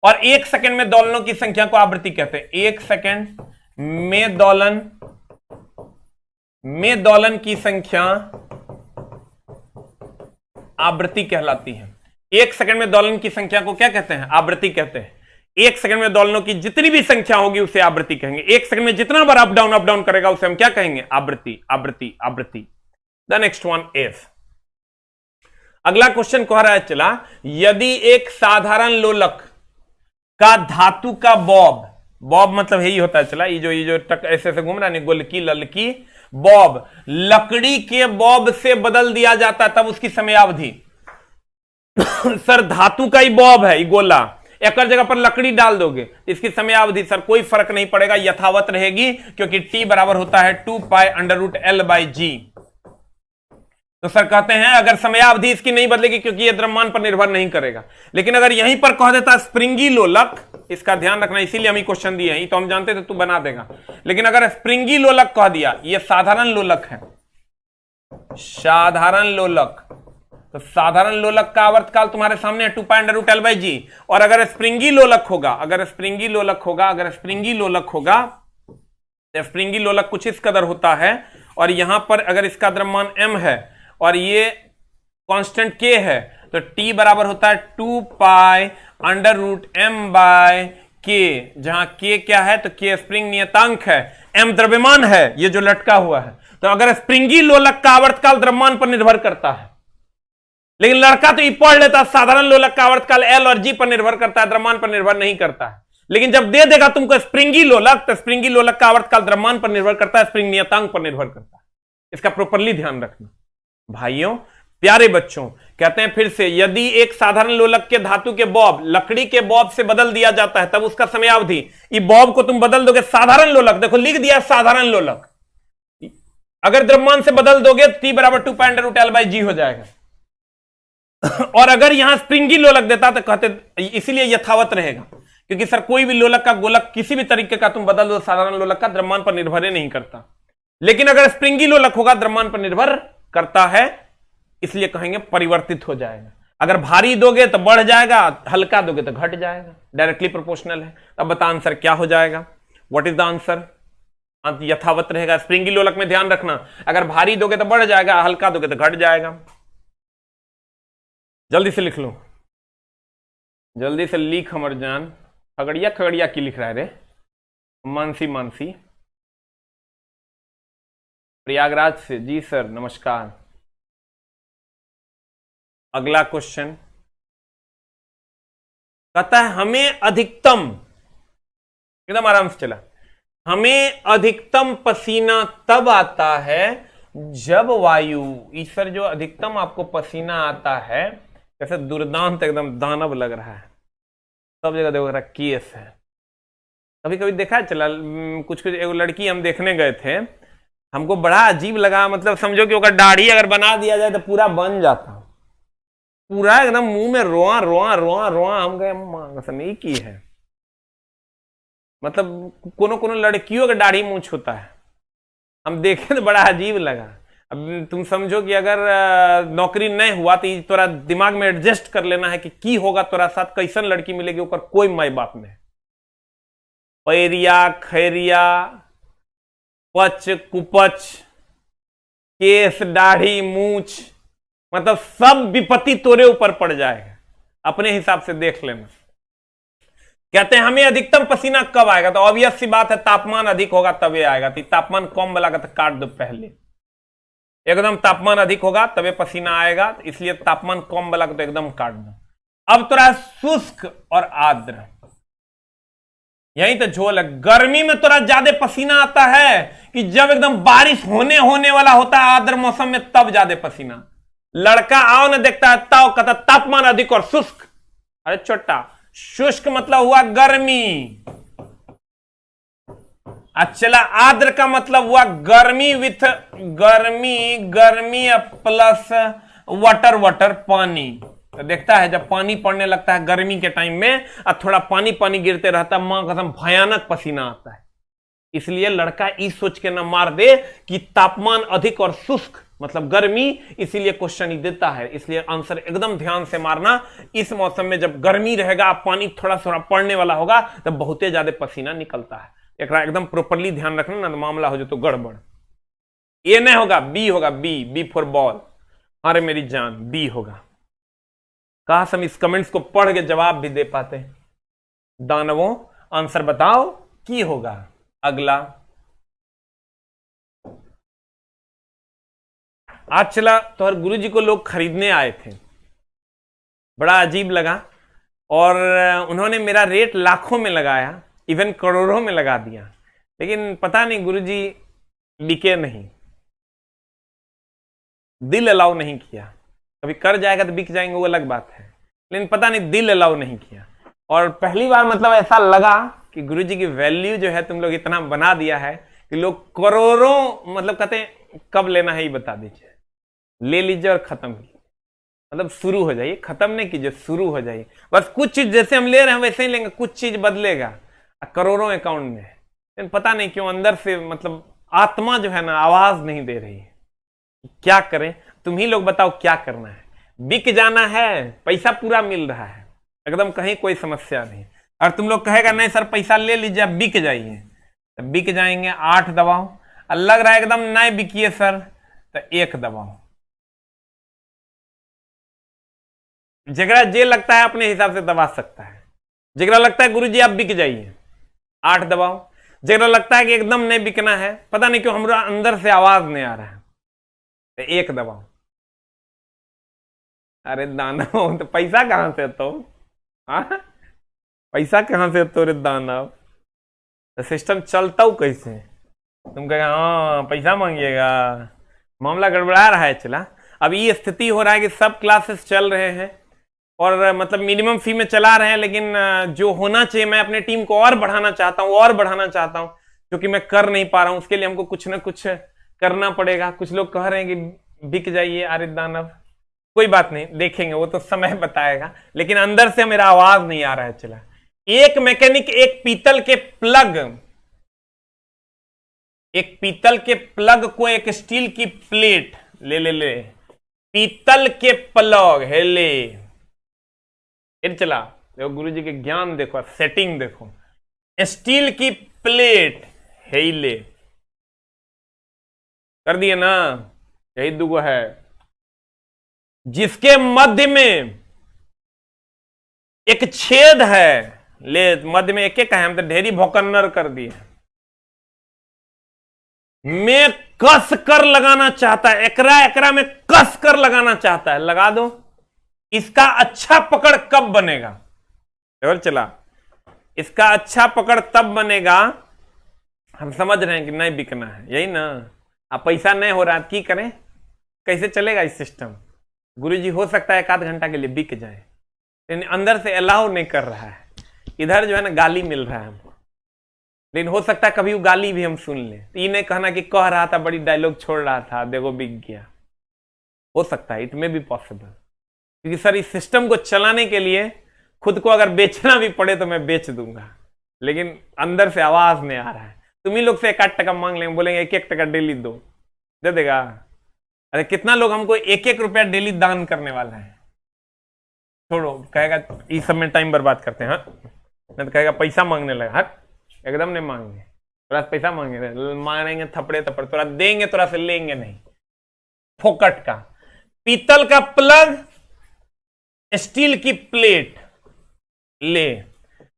Speaker 1: और 1 सेकंड में दोलनों की संख्या को आवृत्ति कहते हैं। 1 सेकंड में दोलन की संख्या आवृत्ति कहलाती है। 1 सेकंड में दोलन की संख्या को क्या कहते हैं? आवृत्ति कहते हैं। 1 सेकंड में दोलनों की जितनी भी संख्या होगी उसे आवृत्ति कहेंगे। 1 सेकंड में जितना बार अप डाउन करेगा उसे हम क्या कहेंगे? आवृत्ति। द नेक्स्ट वन इज, अगला क्वेश्चन कह रहा है चला, यदि एक साधारण लोलक का धातु का बॉब मतलब यही होता है चला, ये जो टक ऐसे घूम रहा है, गोलकी ललकी बॉब, लकड़ी के बॉब से बदल दिया जाता है, तब उसकी समयावधि। सर धातु का ही बॉब है, गोला, एक जगह पर लकड़ी डाल दोगे, इसकी समयावधि सर कोई फर्क नहीं पड़ेगा, यथावत रहेगी, क्योंकि T बराबर होता है 2π√L/G। तो सर कहते हैं अगर समयावधि इसकी नहीं बदलेगी, क्योंकि यह द्रव्यमान पर निर्भर नहीं करेगा। लेकिन अगर यहीं पर कह देता स्प्रिंगी लोलक, इसका ध्यान रखना, इसीलिए हम क्वेश्चन दिए हैं, तो हम जानते थे तू बना देगा। लेकिन अगर स्प्रिंगी लोलक कह दिया, यह साधारण लोलक है, साधारण लोलक, तो साधारण लोलक का आवर्तकाल तुम्हारे सामने है 2π√L/g। और अगर स्प्रिंगी लोलक होगा तो स्प्रिंगी लोलक कुछ इस कदर होता है, और यहां पर अगर इसका द्रव्यमान m है और ये कांस्टेंट k है, तो t बराबर होता है 2π√m/k, जहां k क्या है, तो k स्प्रिंग नियतांक है, m द्रव्यमान है, ये जो लटका हुआ है। तो अगर स्प्रिंगी लोलक का आवर्तकाल द्रव्यमान पर निर्भर करता है, लेकिन लड़का तो ये पढ़ लेता है साधारण लोलक का आवर्तकाल L और G पर निर्भर करता है, द्रव्यमान पर निर्भर नहीं करता है। लेकिन जब दे देगा तुमको स्प्रिंगी लोलक, तो स्प्रिंगी लोलक का आवर्तकाल द्रव्यमान पर निर्भर करता है, स्प्रिंग नियतांक पर निर्भर करता है। इसका प्रॉपरली ध्यान रखना भाइयों, प्यारे बच्चों। कहते हैं फिर से, यदि एक साधारण लोलक के धातु के बॉब लकड़ी के बॉब से बदल दिया जाता है, तब उसका समयावधि, ये बॉब को तुम बदल दोगे साधारण लोलक, देखो लिख दिया साधारण लोलक, अगर द्रव्यमान से बदल दोगे तो t बराबर 2π√L/g हो जाएगा। और अगर यहां स्प्रिंगी लोलक देता तो कहते, इसीलिए यथावत रहेगा, क्योंकि सर कोई भी लोलक का गोलक किसी भी तरीके का तुम बदल दो, साधारण लोलक का द्रव्यमान पर निर्भर नहीं करता। लेकिन अगर स्प्रिंगी लोलक होगा द्रव्यमान पर निर्भर करता है, इसलिए कहेंगे परिवर्तित हो जाएगा। अगर भारी दोगे तो बढ़ जाएगा, हल्का दोगे तो घट जाएगा, डायरेक्टली प्रोपोर्शनल है। अब बता आंसर क्या हो जाएगा, व्हाट इज द आंसर? यथावत रहेगा। स्प्रिंगी लोलक में ध्यान रखना, अगर भारी दोगे तो बढ़ जाएगा, हल्का दोगे तो घट जाएगा। जल्दी से लिख लो, जल्दी से लिख हमर जान। खगड़िया खगड़िया की लिख रहा है रे? मानसी प्रयागराज से। जी सर नमस्कार। अगला क्वेश्चन कहता है, हमें अधिकतम, एकदम आराम से चला, हमें अधिकतम पसीना तब आता है जब वायु, ईश्वर जो अधिकतम आपको पसीना आता है, जैसे दुर्दांत एकदम दानव लग रहा है, सब जगह देखो रहा केस है। कभी कभी देखा है चला, कुछ एक लड़की हम देखने गए थे, हमको बड़ा अजीब लगा, मतलब समझो कि अगर दाढ़ी अगर बना दिया जाए तो पूरा बन जाता, पूरा एकदम मुंह में रोआ रोआ रोआ रोआ। हम गए नहीं की है, मतलब कोनो लड़कियों का दाढ़ी मूंछ होता है, हम देखे तो बड़ा अजीब लगा। अब तुम समझो कि अगर नौकरी नहीं हुआ तो तोरा दिमाग में एडजस्ट कर लेना है कि की होगा तोरा साथ, कैसन लड़की मिलेगी, ऊपर कोई माई बाप नहीं, पैरिया खैरिया पच कुपच केस दाढ़ी मूछ, मतलब सब विपत्ति तोरे ऊपर पड़ जाएगा, अपने हिसाब से देख लेना। कहते हैं हमें अधिकतम पसीना कब आएगा, तो ऑब्वियस सी बात है तापमान अधिक होगा तभी आएगा। तो तापमान कम वाला का तो काट दो पहले, एकदम तापमान अधिक होगा तभी पसीना आएगा, तो इसलिए तापमान कम वाला का तो एकदम काट दो। अब तोरा शुष्क और आर्द्र, यही तो झोल है। गर्मी में तोरा ज्यादा पसीना आता है कि जब एकदम बारिश होने वाला होता है आर्द्र मौसम में, तब ज्यादा पसीना। लड़का आओ न देखता है ताव कहता तापमान अधिक और शुष्क, अरे छोटा शुष्क मतलब हुआ गर्मी, चला आर्द्र का मतलब हुआ गर्मी विथ गर्मी प्लस वाटर पानी। तो देखता है जब पानी पड़ने लगता है गर्मी के टाइम में और थोड़ा पानी गिरते रहता है, मां कसम भयानक पसीना आता है। इसलिए लड़का इस सोच के ना मार दे कि तापमान अधिक और शुष्क मतलब गर्मी, इसीलिए क्वेश्चन ही देता है। इसलिए आंसर एकदम ध्यान से मारना। इस मौसम में जब गर्मी रहेगा, पानी थोड़ा पड़ने वाला होगा, तब बहुत ज्यादा पसीना निकलता है। एक एकदम प्रॉपरली ध्यान रखना ना, मामला हो जाए तो गड़बड़। ए नहीं होगा, बी होगा, बी फॉर बॉल। अरे मेरी जान, बी होगा। काश हम इस कमेंट्स को पढ़ के जवाब भी दे पाते। दानवों आंसर बताओ की होगा। अगला आज चला तो हर गुरुजी को लोग खरीदने आए थे, बड़ा अजीब लगा, और उन्होंने मेरा रेट लाखों में लगाया, इवन करोड़ों में लगा दिया, लेकिन पता नहीं गुरुजी बिके नहीं, दिल अलाउ नहीं किया। कभी कर जाएगा तो बिक जाएंगे, वो अलग बात है, लेकिन पता नहीं दिल अलाउ नहीं किया। और पहली बार मतलब ऐसा लगा कि गुरुजी की वैल्यू जो है तुम लोग इतना बना दिया है कि लोग करोड़ों, मतलब कहते हैं कब लेना है ये बता दीजिए, ले लीजिए और खत्म कीजिए, मतलब शुरू हो जाइए, खत्म नहीं कीजिए, शुरू हो जाइए। बस कुछ चीज जैसे हम ले रहे हैं वैसे ही लेंगे, कुछ चीज बदलेगा, करोड़ों अकाउंट में। लेकिन पता नहीं क्यों अंदर से मतलब आत्मा जो है ना आवाज नहीं दे रही है। क्या करें, तुम ही लोग बताओ क्या करना है। बिक जाना है, पैसा पूरा मिल रहा है, एकदम कहीं कोई समस्या नहीं। और तुम लोग कहेगा नहीं सर पैसा ले लीजिए आप बिक जाइए, तो बिक जाएंगे। 8 दबाओ, और लग रहा है एकदम नहीं बिकिए सर, तो 1 दबाओ। जगरा जे लगता है अपने हिसाब से दबा सकता है। जगरा लगता है गुरुजी आप बिक जाइए, 8 दबाओ। जगरा लगता है कि एकदम नहीं बिकना है, पता नहीं क्यों हमारा अंदर से आवाज नहीं आ रहा है, तो 1 दबाओ। अरे दानव तो पैसा कहां से तो पैसा कहां से तो रे दानव, तो सिस्टम चलता कैसे? तुम कहेगा हाँ पैसा मांगिएगा, मामला गड़बड़ा रहा है। चला अब ये स्थिति हो रहा है कि सब क्लासेस चल रहे हैं और मतलब मिनिमम फी में चला रहे हैं, लेकिन जो होना चाहिए मैं अपने टीम को और बढ़ाना चाहता हूं, और बढ़ाना चाहता हूं, क्योंकि मैं कर नहीं पा रहा हूं। उसके लिए हमको कुछ ना कुछ करना पड़ेगा। कुछ लोग कह रहे हैं कि बिक जाइए। अरे दानव कोई बात नहीं, देखेंगे, वो तो समय बताएगा, लेकिन अंदर से मेरा आवाज नहीं आ रहा है। चला एक मैकेनिक एक पीतल के प्लग को एक स्टील की प्लेट ले पीतल के प्लग है ले। चला देखो गुरुजी के ज्ञान देखो, सेटिंग देखो, स्टील की प्लेट है ले, कर दिए ना, यही दुगो है, जिसके मध्य में एक छेद है। ले मध्य में एक है, हम तो ढेरी भौकन्नर कर दिए। में कस कर लगाना चाहता है, एकरा में कस कर लगाना चाहता है, लगा दो। इसका अच्छा पकड़ कब बनेगा? केवल चला इसका अच्छा पकड़ तब बनेगा, हम समझ रहे हैं कि नहीं बिकना है, यही ना। अब पैसा नहीं हो रहा, की करें, कैसे चलेगा इस सिस्टम? गुरुजी हो सकता है 1 आध घंटा के लिए बिक जाए, लेकिन अंदर से अलाउ नहीं कर रहा है। इधर जो है ना गाली मिल रहा है हमको, लेकिन हो सकता है कभी वो गाली भी हम सुन ले, तो ये नहीं कहना कि कह रहा था बड़ी डायलॉग छोड़ रहा था, देखो बिक गया। हो सकता है, इट मे बी पॉसिबल, क्योंकि सर इस सिस्टम को चलाने के लिए खुद को अगर बेचना भी पड़े तो मैं बेच दूंगा, लेकिन अंदर से आवाज नहीं आ रहा है। तुम ही लोग से 1 टका मांग लेंगे, बोलेंगे 1 टका डेली दो, दे देगा? अरे कितना लोग हमको 1 रुपया डेली दान करने वाला है। छोड़ो, कहेगा इस सब में टाइम बर्बाद करते हैं, नहीं तो कहेगा पैसा मांगने लगा। हट, एकदम नहीं मांगेंगे, थोड़ा पैसा मांगेंगे थपड़े थपड़े, थोड़ा देंगे, थोड़ा से लेंगे नहीं, फोकट का। पीतल का प्लग, स्टील की प्लेट ले,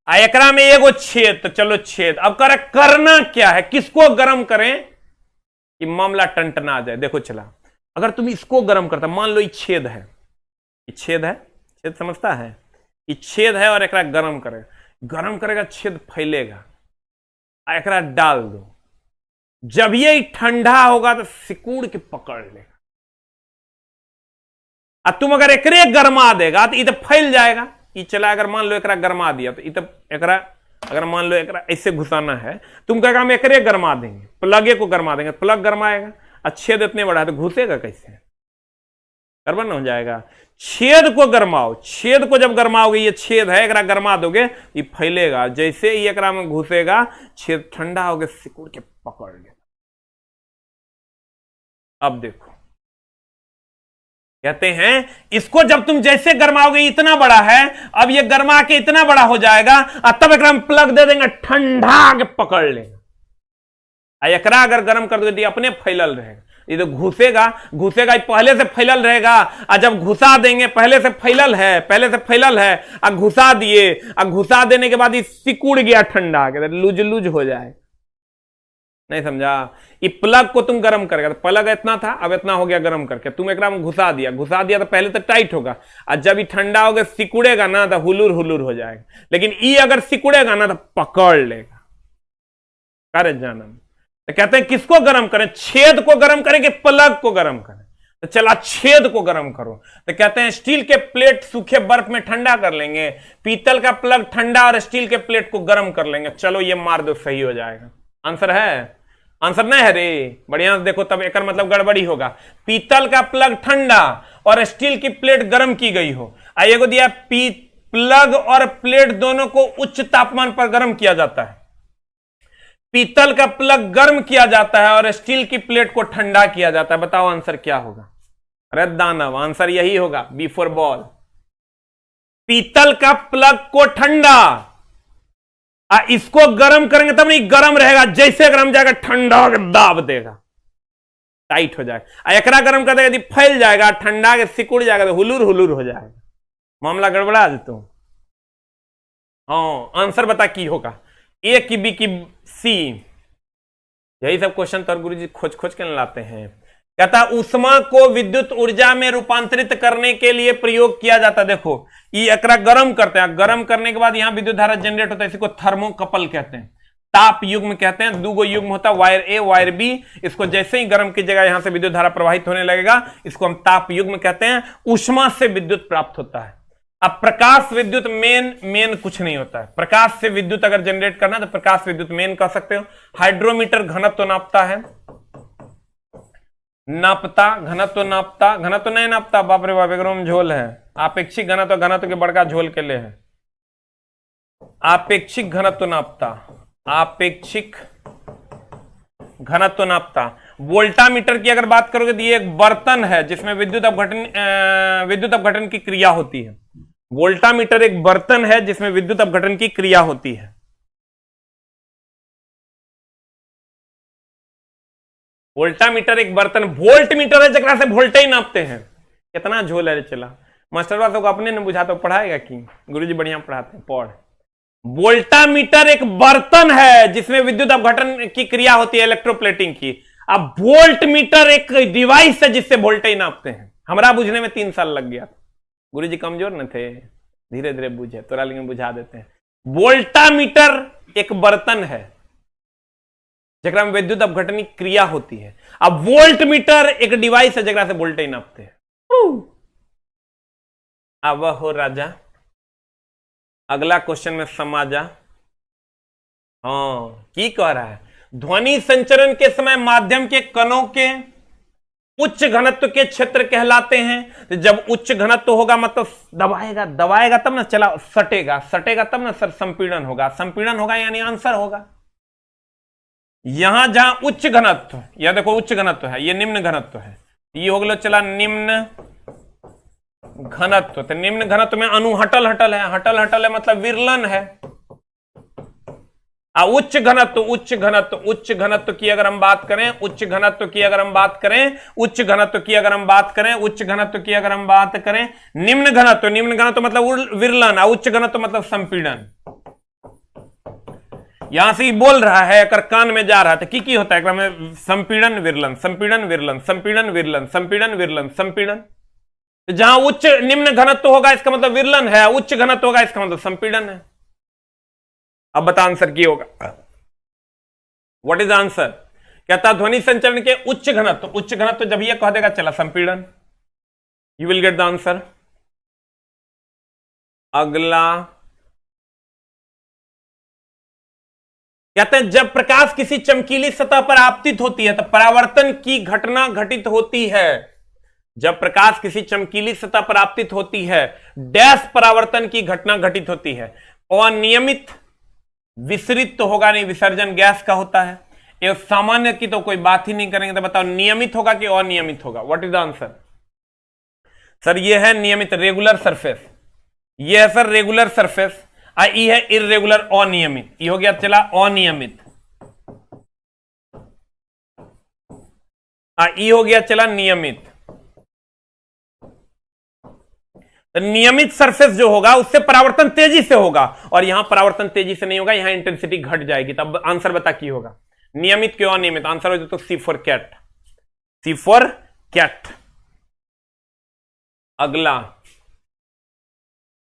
Speaker 1: एकरा में एगो छेद, तो चलो छेद। अब करना क्या है, किसको गर्म करें कि मामला टंटना आ जाए? देखो चला, अगर तुम इसको गर्म करता, मान लो ये छेद है, छेद समझता है, ये छेद है और एकरा गर्म करेगा, छेद फैलेगा, एकरा डाल दो। जब ये ठंडा होगा तो सिकुड़ के पकड़ लेगा। अब तुम अगर एकरे गरमा देगा तो ये तो फैल जाएगा। ये चला, अगर मान लो एकरा गरमा दिया तो ये तो एकरा, अगर मान लो एकरा ऐसे घुसाना है, तुम कहेगा हम एकरे गरमा देंगे, प्लगे को गरमा देंगे, प्लग गरमाएगा। छेद इतने बड़ा है तो घुसेगा कैसे? कार्बन हो जाएगा। छेद को गरमाओ, छेद को जब गरमाओगे, ये छेद है, एकरा गरमा दोगे, ये फैलेगा। जैसे ही एकरा में घुसेगा, छेद ठंडा होगा, सिकुड़ के पकड़ लेगा। अब देखो, कहते हैं इसको जब तुम जैसे गरमाओगे, इतना बड़ा है, अब ये गरमा के इतना बड़ा हो जाएगा, और तब एकरा में प्लग दे देंगे, ठंडा के पकड़ लेगा। एकरा अगर गर्म कर दो, अपने फैलल रहेगा, ये तो घुसेगा, पहले से फैलल रहेगा। और जब घुसा देंगे, पहले से फैलल है, और घुसा दिए, और घुसा देने के बाद ये सिकुड़ गया, ठंडा के लूज हो जाए। नहीं समझा? ये प्लग को तुम गर्म करेगा, तो प्लग इतना था, अब इतना हो गया गर्म करके, तुम एकरा में घुसा दिया तो पहले तो टाइट होगा, और जब ये ठंडा होगा, सिकुड़ेगा ना, तो हुलूर हो जाएगा। लेकिन ये अगर सिकुड़ेगा ना, तो पकड़ लेगा। करे जानम, तो कहते हैं किसको गर्म करें? छेद को गर्म करें कि प्लग को गर्म करें? तो चला छेद को गर्म करो। तो कहते हैं स्टील के प्लेट सूखे बर्फ में ठंडा कर लेंगे, पीतल का प्लग ठंडा और स्टील के प्लेट को गर्म कर लेंगे। चलो ये मार दो, सही हो जाएगा। आंसर है? आंसर नहीं है रे, बढ़िया से देखो, तब एक मतलब गड़बड़ी होगा। पीतल का प्लग ठंडा और स्टील की प्लेट गर्म की गई हो। आइए को दिया, प्लग और प्लेट दोनों को उच्च तापमान पर गर्म किया जाता है। पीतल का प्लग गर्म किया जाता है और स्टील की प्लेट को ठंडा किया जाता है। बताओ आंसर क्या होगा? दानव, आंसर यही होगा, बी फॉर बॉल। पीतल का प्लग को ठंडा, इसको गर्म करेंगे तब नहीं गर्म रहेगा, जैसे गर्म जाएगा ठंडा दाब देगा, टाइट हो जाएगा। एकरा गर्म कर देगा, यदि फैल जाएगा, ठंडा के सिकुड़ जाएगा तो हुलूर हुलूर हो जाएगा, मामला गड़बड़ा देता हूं। हाँ, आंसर बता की होगा, ए की बी की सी। यही सब क्वेश्चन तो गुरुजी खोज खोज के लाते हैं। कहता ऊष्मा को विद्युत ऊर्जा में रूपांतरित करने के लिए प्रयोग किया जाता है। देखो ये एकरा गर्म करते हैं, गर्म करने के बाद यहां विद्युत धारा जनरेट होता है, इसी को थर्मोकपल कहते हैं, ताप युग्म कहते हैं। दो युग्म होता है, वायर ए वायर बी, इसको जैसे ही गर्म की जगह यहां से विद्युत धारा प्रवाहित होने लगेगा, इसको हम ताप युग्म कहते हैं। ऊष्मा से विद्युत प्राप्त होता है। अब प्रकाश विद्युत मेन कुछ नहीं होता है। प्रकाश से विद्युत अगर जनरेट करना तो प्रकाश विद्युत मेन कह सकते हो। हाइड्रोमीटर घनत्व नापता है, नापता घनत्व नापता, घनत्व नहीं नापता, बाप रे बाप एकरो में झोल है। आपेक्षिक घनत्व, घनत्व के बड़का झोल के लिए है। आपेक्षिक घनत्व नापता, आपेक्षिक घनत्व नापता। वोल्टामीटर की अगर बात करोगे तो ये एक बर्तन है जिसमें विद्युत अपघटन की क्रिया होती है। वोल्टामीटर एक बर्तन है जिसमें विद्युत अपघटन की क्रिया होती है। वोल्टामीटर एक बर्तन, वोल्ट मीटर है जगह से वोल्टेज नापते हैं। कितना झोल है चला, मास्टर बात को अपने ने बुझाता पढ़ाएगा कि गुरुजी बढ़िया पढ़ाते हैं, पढ़। वोल्टामीटर एक बर्तन है जिसमें विद्युत अपघटन की क्रिया होती है, इलेक्ट्रोप्लेटिंग की। अब वोल्ट मीटर एक डिवाइस है जिससे वोल्टेज नापते हैं। हमारा बुझने में 3 साल लग गया, गुरुजी कमजोर न थे, धीरे धीरे बुझे, तोरा लेकिन बुझा देते हैं। वोल्टामीटर एक बर्तन है जगह में विद्युत अपघटन की क्रिया होती है। अब वोल्ट मीटर एक डिवाइस है जगह से वोल्टेज नापते हैं। अब हो राजा, अगला क्वेश्चन में समा जा। हाँ, की कह रहा है, ध्वनि संचरण के समय माध्यम के कणों के उच्च घनत्व के क्षेत्र कहलाते हैं। तो जब उच्च घनत्व होगा मतलब दबाएगा तब ना चला, सटेगा तब ना सर संपीड़न होगा, संपीड़न होगा यानी आंसर होगा। यहां जहां उच्च घनत्व, यह देखो उच्च घनत्व है, ये निम्न घनत्व है, ये हो गया चला निम्न घनत्व। तो निम्न घनत्व में अणु हटल है, हटल है मतलब विरलन है। उच्च घनत्व की अगर हम बात करें, उच्च घनत्व की अगर हम बात करें, निम्न घनत्व मतलब विरलन, उच्च घनत्व मतलब संपीड़न। यहां से ही बोल रहा है, अगर कान में जा रहा था की होता है में संपीड़न विरलन, संपीड़न विरलन, संपीड़न विरलन, संपीड़न विरलन, संपीड़न। जहां उच्च निम्न घनत्व होगा इसका मतलब विरलन है, उच्च घनत्व होगा इसका मतलब संपीड़न है। अब बता आंसर की होगा, व्हाट इज आंसर। कहता ध्वनि संचरण के उच्च घनत्व जब ये कह देगा चला संपीड़न, you will get the answer. अगला कहते हैं जब प्रकाश किसी चमकीली सतह पर आपतित होती है तो परावर्तन की घटना घटित होती है। जब प्रकाश किसी चमकीली सतह पर आपतित होती है, डैश परावर्तन की घटना घटित होती है। अनियमित, विसरित तो होगा नहीं, विसर्जन गैस का होता है। ये सामान्य की तो कोई बात ही नहीं करेंगे, तो बताओ नियमित होगा कि अनियमित होगा, what is the answer. Sir ये है नियमित, रेगुलर सरफेस, ये है सर रेगुलर सरफेस, ये है इर्रेगुलर अनियमित। ये हो गया चला अनियमित, ये हो गया चला नियमित। नियमित सरफेस जो होगा उससे परावर्तन तेजी से होगा, और यहां परावर्तन तेजी से नहीं होगा, यहां इंटेंसिटी घट जाएगी। तब आंसर बता की होगा, नियमित क्यों अनियमित। आंसर हो जाए तो C for cat, C for cat. अगला,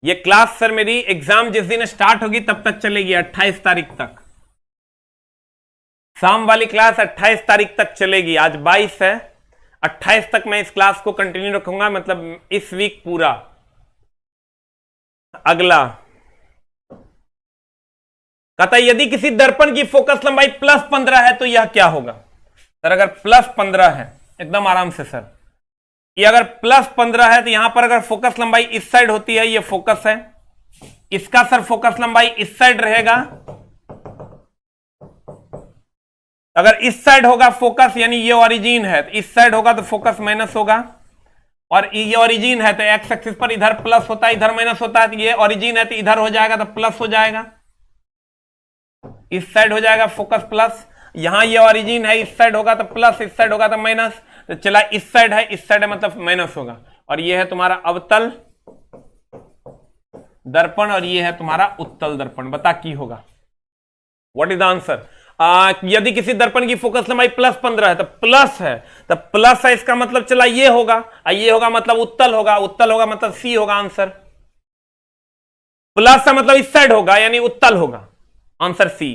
Speaker 1: ये क्लास सर मेरी एग्जाम जिस दिन स्टार्ट होगी तब तक चलेगी, 28 तारीख तक। शाम वाली क्लास 28 तारीख तक चलेगी, आज 22 है, 28 तक मैं इस क्लास को कंटिन्यू रखूंगा, मतलब इस वीक पूरा। अगला कहता है यदि किसी दर्पण की फोकस लंबाई +15 है तो यह क्या होगा। सर अगर +15 है, एकदम आराम से सर, ये अगर +15 है तो यहां पर अगर फोकस लंबाई इस साइड होती है, ये फोकस है, इसका सर फोकस लंबाई इस साइड रहेगा। अगर इस साइड होगा फोकस यानी ये ओरिजिन है, तो इस साइड होगा तो फोकस माइनस होगा, और ये ओरिजिन है तो एक्स एक्सिस पर इधर प्लस होता है इधर माइनस होता है, तो ये ओरिजिन है तो इधर हो जाएगा तो प्लस हो जाएगा, इस साइड हो जाएगा फोकस प्लस, यहां ये ओरिजिन है इस साइड होगा तो प्लस, इस साइड होगा तो माइनस, तो चला इस साइड है मतलब माइनस होगा, और ये है तुम्हारा अवतल दर्पण और ये है तुम्हारा उत्तल दर्पण। बता की होगा, व्हाट इज द आंसर? यदि किसी दर्पण की फोकस लंबाई +15 है तो प्लस है, तो प्लस है इसका मतलब चला ये होगा, ये होगा मतलब उत्तल होगा, उत्तल होगा मतलब सी होगा आंसर। प्लस है मतलब इस साइड होगा यानी उत्तल होगा, answer C,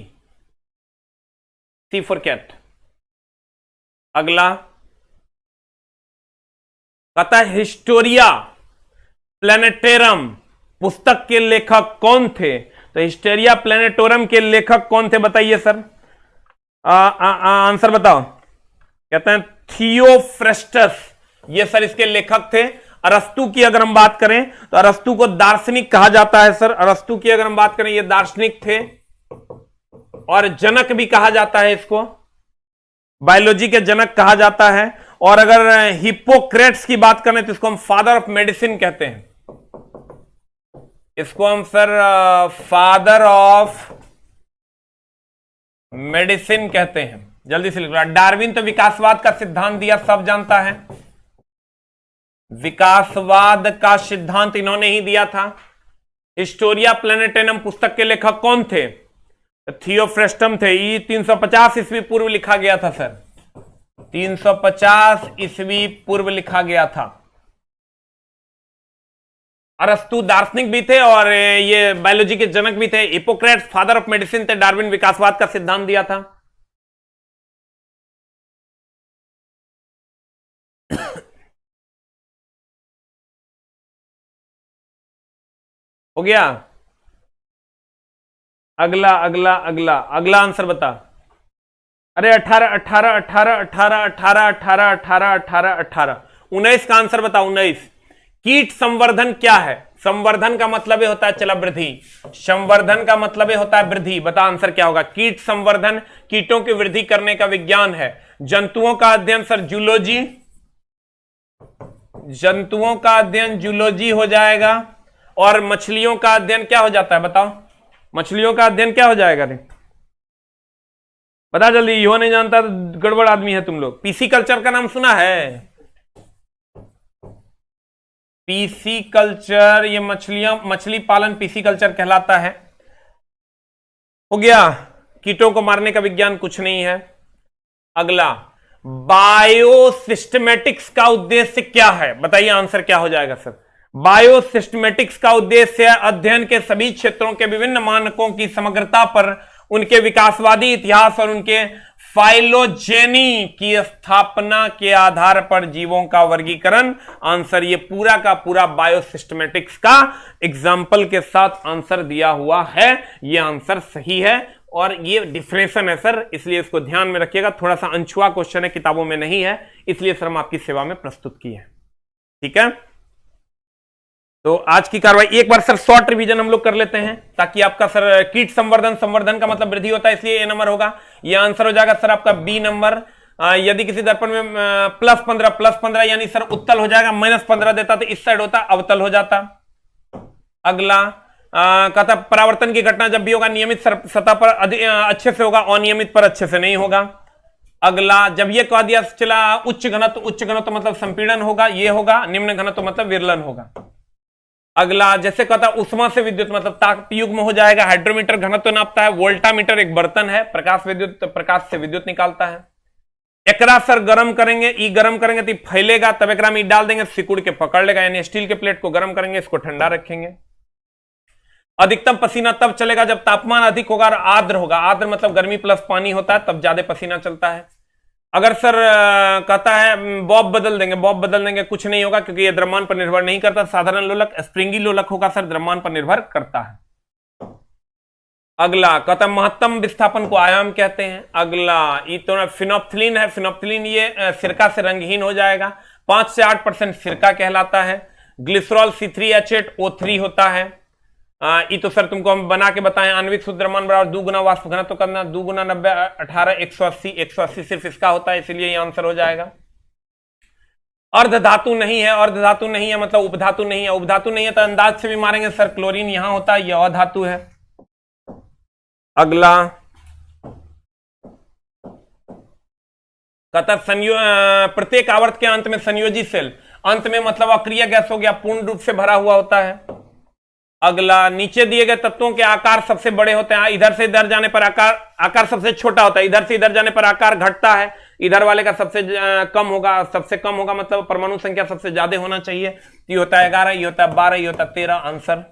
Speaker 1: C for cat. अगला कहता है हिस्टोरिया प्लैनेटेरम पुस्तक के लेखक कौन थे? तो हिस्टोरिया प्लैनेटोरम के लेखक कौन थे बताइए सर, आंसर बताओ। कहते हैं थियोफ्रेस्टस, ये सर इसके लेखक थे। अरस्तु की अगर हम बात करें तो अरस्तु को दार्शनिक कहा जाता है सर, अरस्तु की अगर हम बात करें ये दार्शनिक थे, और जनक भी कहा जाता है इसको, बायोलॉजी के जनक कहा जाता है। और अगर हिप्पोक्रेट्स की बात करें तो इसको हम फादर ऑफ मेडिसिन कहते हैं, इसको हम सर फादर ऑफ मेडिसिन कहते हैं। जल्दी से लिख लो। डार्विन तो विकासवाद का सिद्धांत दिया, सब जानता है, विकासवाद का सिद्धांत इन्होंने ही दिया था। हिस्टोरिया प्लैनेटेरम पुस्तक के लेखक कौन थे? थियोफ्रेस्टम थे। ये 350 ईस्वी पूर्व लिखा गया था सर, 350 ईस्वी पूर्व लिखा गया था। अरस्तु दार्शनिक भी थे और ये बायोलॉजी के जनक भी थे। हिप्पोक्रेट्स फादर ऑफ मेडिसिन थे। डार्विन विकासवाद का सिद्धांत दिया था। हो गया। अगला अगला अगला अगला आंसर बता। अरे 18 18 18 18 18 18 18 18 18 19 का आंसर बता। 19। कीट संवर्धन क्या है? संवर्धन का मतलब होता है चला वृद्धि, संवर्धन का मतलब होता है वृद्धि। बता आंसर क्या होगा? कीट संवर्धन कीटों की वृद्धि करने का विज्ञान है। जंतुओं का अध्ययन सर जूलॉजी, जंतुओं का अध्ययन जूलॉजी हो जाएगा। और मछलियों का अध्ययन क्या हो जाता है बताओ? मछलियों का अध्ययन क्या हो जाएगा? रे बता जल्दी, यो नहीं जानता तो गड़बड़ आदमी है तुम लोग। पीसी कल्चर का नाम सुना है? पीसी कल्चर, ये मछली पालन पीसी कल्चर कहलाता है। हो गया। कीटों को मारने का विज्ञान कुछ नहीं है। अगला, बायोसिस्टमेटिक्स का उद्देश्य क्या है? बताइए आंसर क्या हो जाएगा सर? बायोसिस्टमेटिक्स का उद्देश्य अध्ययन के सभी क्षेत्रों के विभिन्न मानकों की समग्रता पर उनके विकासवादी इतिहास और उनके फाइलोजेनी की स्थापना के आधार पर जीवों का वर्गीकरण। आंसर ये पूरा का पूरा बायोसिस्टमेटिक्स का एग्जाम्पल के साथ आंसर दिया हुआ है। ये आंसर सही है और ये डिफरेंशन है सर, इसलिए इसको ध्यान में रखिएगा। थोड़ा सा अनछुआ क्वेश्चन है, किताबों में नहीं है, इसलिए सर हम आपकी सेवा में प्रस्तुत किए हैं। ठीक है, तो आज की कार्रवाई एक बार सर शॉर्ट रिवीजन हम लोग कर लेते हैं ताकि आपका सर कीट संवर्धन, संवर्धन का मतलब वृद्धि होता है, इसलिए ए नंबर होगा। ये आंसर हो जाएगा सर आपका बी नंबर। यदि किसी दर्पण में +15 यानी सर उत्तल हो जाएगा। -15 देता तो इस साइड होता, अवतल हो जाता। अगला कहता परावर्तन की घटना जब भी होगा नियमित सतह पर अच्छे से होगा, अनियमित पर अच्छे से नहीं होगा। अगला, जब ये कह दिया चला उच्च घनत्व मतलब संपीड़न होगा, ये होगा। निम्न घनत्व मतलब विरलन होगा। अगला, जैसे कहता उष्मा से विद्युत मतलब ताप युग्म हो जाएगा। हाइड्रोमीटर घनत्व नापता है। वोल्टामीटर एक बर्तन है, प्रकाश से विद्युत निकालता है। एकरा सर गर्म करेंगे, ई गर्म करेंगे तो फैलेगा, तब एकरा में डाल देंगे, सिकुड़ के पकड़ लेगा। यानी स्टील के प्लेट को गर्म करेंगे, इसको ठंडा रखेंगे। अधिकतम पसीना तब चलेगा जब तापमान अधिक होगा और आर्द्र होगा। आर्द्र मतलब गर्मी प्लस पानी होता है, तब ज्यादा पसीना चलता है। अगर सर कहता है बॉब बदल देंगे, कुछ नहीं होगा क्योंकि यह द्रव्यमान पर निर्भर नहीं करता। साधारण लोलक स्प्रिंगी लोलक होगा सर, द्रव्यमान पर निर्भर करता है। अगला कहता है महत्तम विस्थापन को आयाम कहते हैं। अगला, ये तो फिनोप्थिलीन है। फिनोप्थिलीन ये सिरका से रंगहीन हो जाएगा। 5 से 8% सिरका कहलाता है। ग्लिसरॉल C3H8O3 होता है। ये तो सर तुमको हम बना के बताएं। आणविक शुद्ध द्रव्यमान बराबर 2 गुना वाष्प घनत्व करना, 2 गुना 90 18 180 सिर्फ इसका होता है, इसलिए ये आंसर हो जाएगा। अर्ध धातु नहीं है, अर्ध धातु नहीं है मतलब उपधातु नहीं है, उपधातु नहीं है तो अंदाज से भी मारेंगे सर क्लोरीन यहां होता है, यह अधातु है। अगला कहता प्रत्येक आवर्त के अंत में संयोजी सेल, अंत में मतलब अक्रिय गैस हो गया, पूर्ण रूप से भरा हुआ होता है। अगला नीचे दिए गए तत्वों के आकार सबसे बड़े होते हैं, इधर से इधर जाने पर आकार सबसे छोटा होता है, इधर से इधर जाने पर आकार घटता है, इधर वाले का सबसे कम होगा, सबसे कम होगा मतलब परमाणु संख्या सबसे ज्यादा होना चाहिए। ये होता है 11, ये होता है 12, ये होता है 13 आंसर।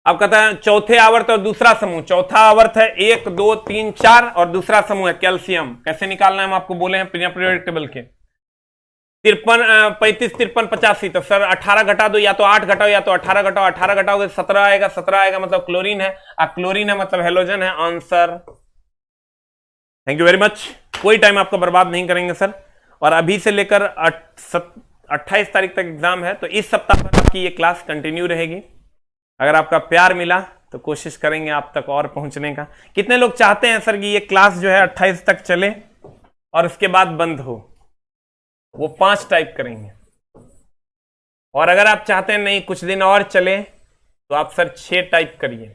Speaker 1: अब कहता है चौथे आवर्त और दूसरा समूह, चौथा आवर्त है 1 2 3 4 और दूसरा समूह है कैल्शियम। कैसे निकालना है हम आपको बोले हैं पीरियोडिक टेबल के। 53 35 53 85 तो सर 18 घटा दो, या तो 8 घटाओ या तो 18 घटाओ, 18 घटाओगे 17 आएगा, 17 आएगा मतलब क्लोरीन है, क्लोरीन है मतलब हेलोजन है answer. Thank you very much, कोई टाइम आपका बर्बाद नहीं करेंगे सर। और अभी से लेकर 28 तारीख तक एग्जाम है, तो इस सप्ताह तक आपकी ये क्लास कंटिन्यू रहेगी। अगर आपका प्यार मिला तो कोशिश करेंगे आप तक और पहुंचने का। कितने लोग चाहते हैं सर कि ये क्लास जो है 28 तक चले और उसके बाद बंद हो? वो 5 टाइप करेंगे। और अगर आप चाहते हैं नहीं कुछ दिन और चले तो आप सर 6 टाइप करिए।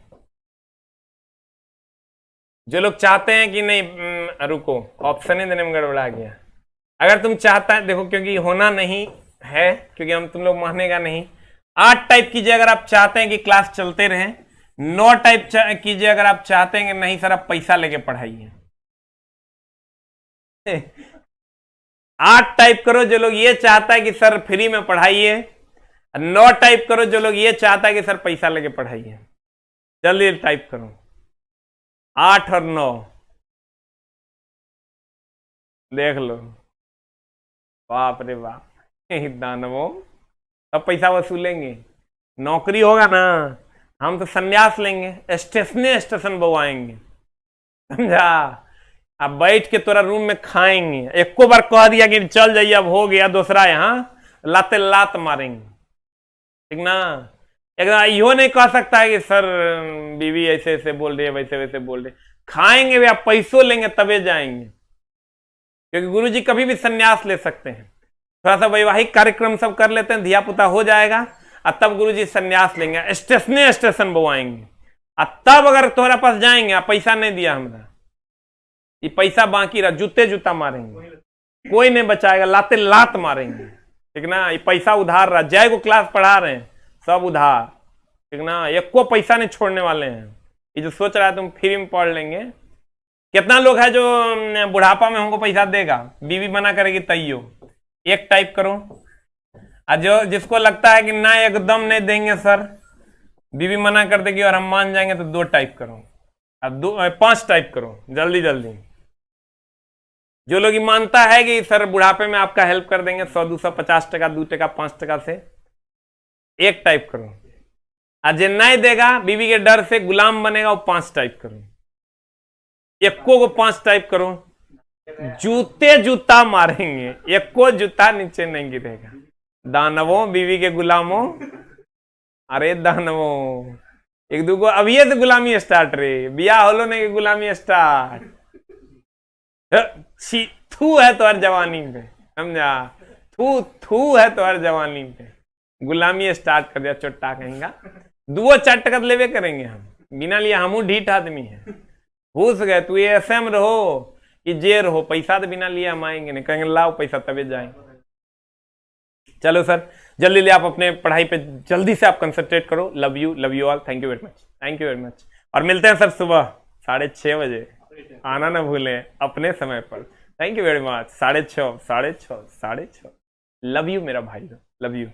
Speaker 1: जो लोग चाहते हैं कि नहीं रुको ऑप्शन ही देने में गड़बड़ा गया, अगर तुम चाहता है देखो क्योंकि होना नहीं है, क्योंकि हम तुम लोग मानेगा नहीं। 8 टाइप कीजिए अगर आप चाहते हैं कि क्लास चलते रहे। 9 टाइप कीजिए अगर आप चाहते हैं कि नहीं सर आप पैसा लेके पढ़ाइए। 8 टाइप करो जो लोग ये चाहता है कि सर फ्री में पढ़ाइए। 9 टाइप करो जो लोग ये चाहता है कि सर पैसा लेके पढ़ाइए। जल्दी टाइप करो 8 और 9 देख लो। बाप रे बाप दानवों, अब पैसा वसूलेंगे। नौकरी होगा ना हम तो संन्यास लेंगे, स्टेशन बवाएंगे, समझा। अब बैठ के तोरा रूम में खाएंगे। एक को बार कह दिया कि चल जाइए अब हो गया, दूसरा यहाँ लाते लात मारेंगे, ठीक ना। एकदम यो नहीं कह सकता है कि सर बीवी ऐसे ऐसे बोल रही है, वैसे वैसे बोल रही। खाएंगे भी आप पैसों लेंगे तबे जाएंगे, क्योंकि गुरुजी कभी भी संन्यास ले सकते हैं। थोड़ा सा वैवाहिक कार्यक्रम सब कर लेते हैं, धिया पुता हो जाएगा और तब गुरुजी संन्यास लेंगे, स्टेशन बवाएंगे। और तब अगर तुम्हारा पास जाएंगे पैसा नहीं दिया हमरा, ये पैसा बाकी रहा, जूता मारेंगे, कोई नहीं बचाएगा, लाते लात मारेंगे, ठीक ना। ये पैसा उधार रहा, जय को क्लास पढ़ा रहे हैं सब उधार, ठीक ना। एक को पैसा नहीं छोड़ने वाले हैं। ये जो सोच रहा है तुम फ्री में पढ़ लेंगे, कितना लोग है जो बुढ़ापा में हमको पैसा देगा, बीवी मना करेगी तैयो। 1 टाइप करो। और जो जिसको लगता है कि ना एकदम नहीं देंगे सर, बीवी मना कर देगी और हम मान जाएंगे, तो 2 टाइप करो। अब 5 टाइप करो जल्दी जल्दी। जो लोग मानता है कि सर बुढ़ापे में आपका हेल्प कर देंगे 100 200 50 टका 2 टका 5 टका से, 1 टाइप करो। और जो नहीं देगा बीवी के डर से गुलाम बनेगा, वो 5 टाइप करो। 1 को 5 टाइप करो। जूता मारेंगे, 1 को जूता नीचे नहीं गिरेगा। दानवों बीवी के गुलामों, अरे दानवों एक दूगो अभी से गुलामी स्टार्ट रे, बिया होलो नहीं गुलामी स्टार्ट। थू है तो हर जवानी पे, समझा। थू है तो हर जवानी पे गुलामी स्टार्ट कर दिया, चोट्टा कहेंगा। 2-4 टका लेवे करेंगे हम, बिना लिए हमू ढीठ आदमी है। घुस गए तू ये SM रहो कि जे रहो, पैसा तो बिना लिए हम आएंगे नहीं, कहेंगे लाओ पैसा तबे जाएंगे। चलो सर जल्दी ले आप अपने पढ़ाई पे जल्दी से आप कंसंट्रेट करो। Love you all, thank you very much, thank you very much. और मिलते हैं सर सुबह 6:30 बजे, आना ना भूलें अपने समय पर। Thank you very much. 6:30 6:30 6:30। Love you मेरा भाई, लव यू।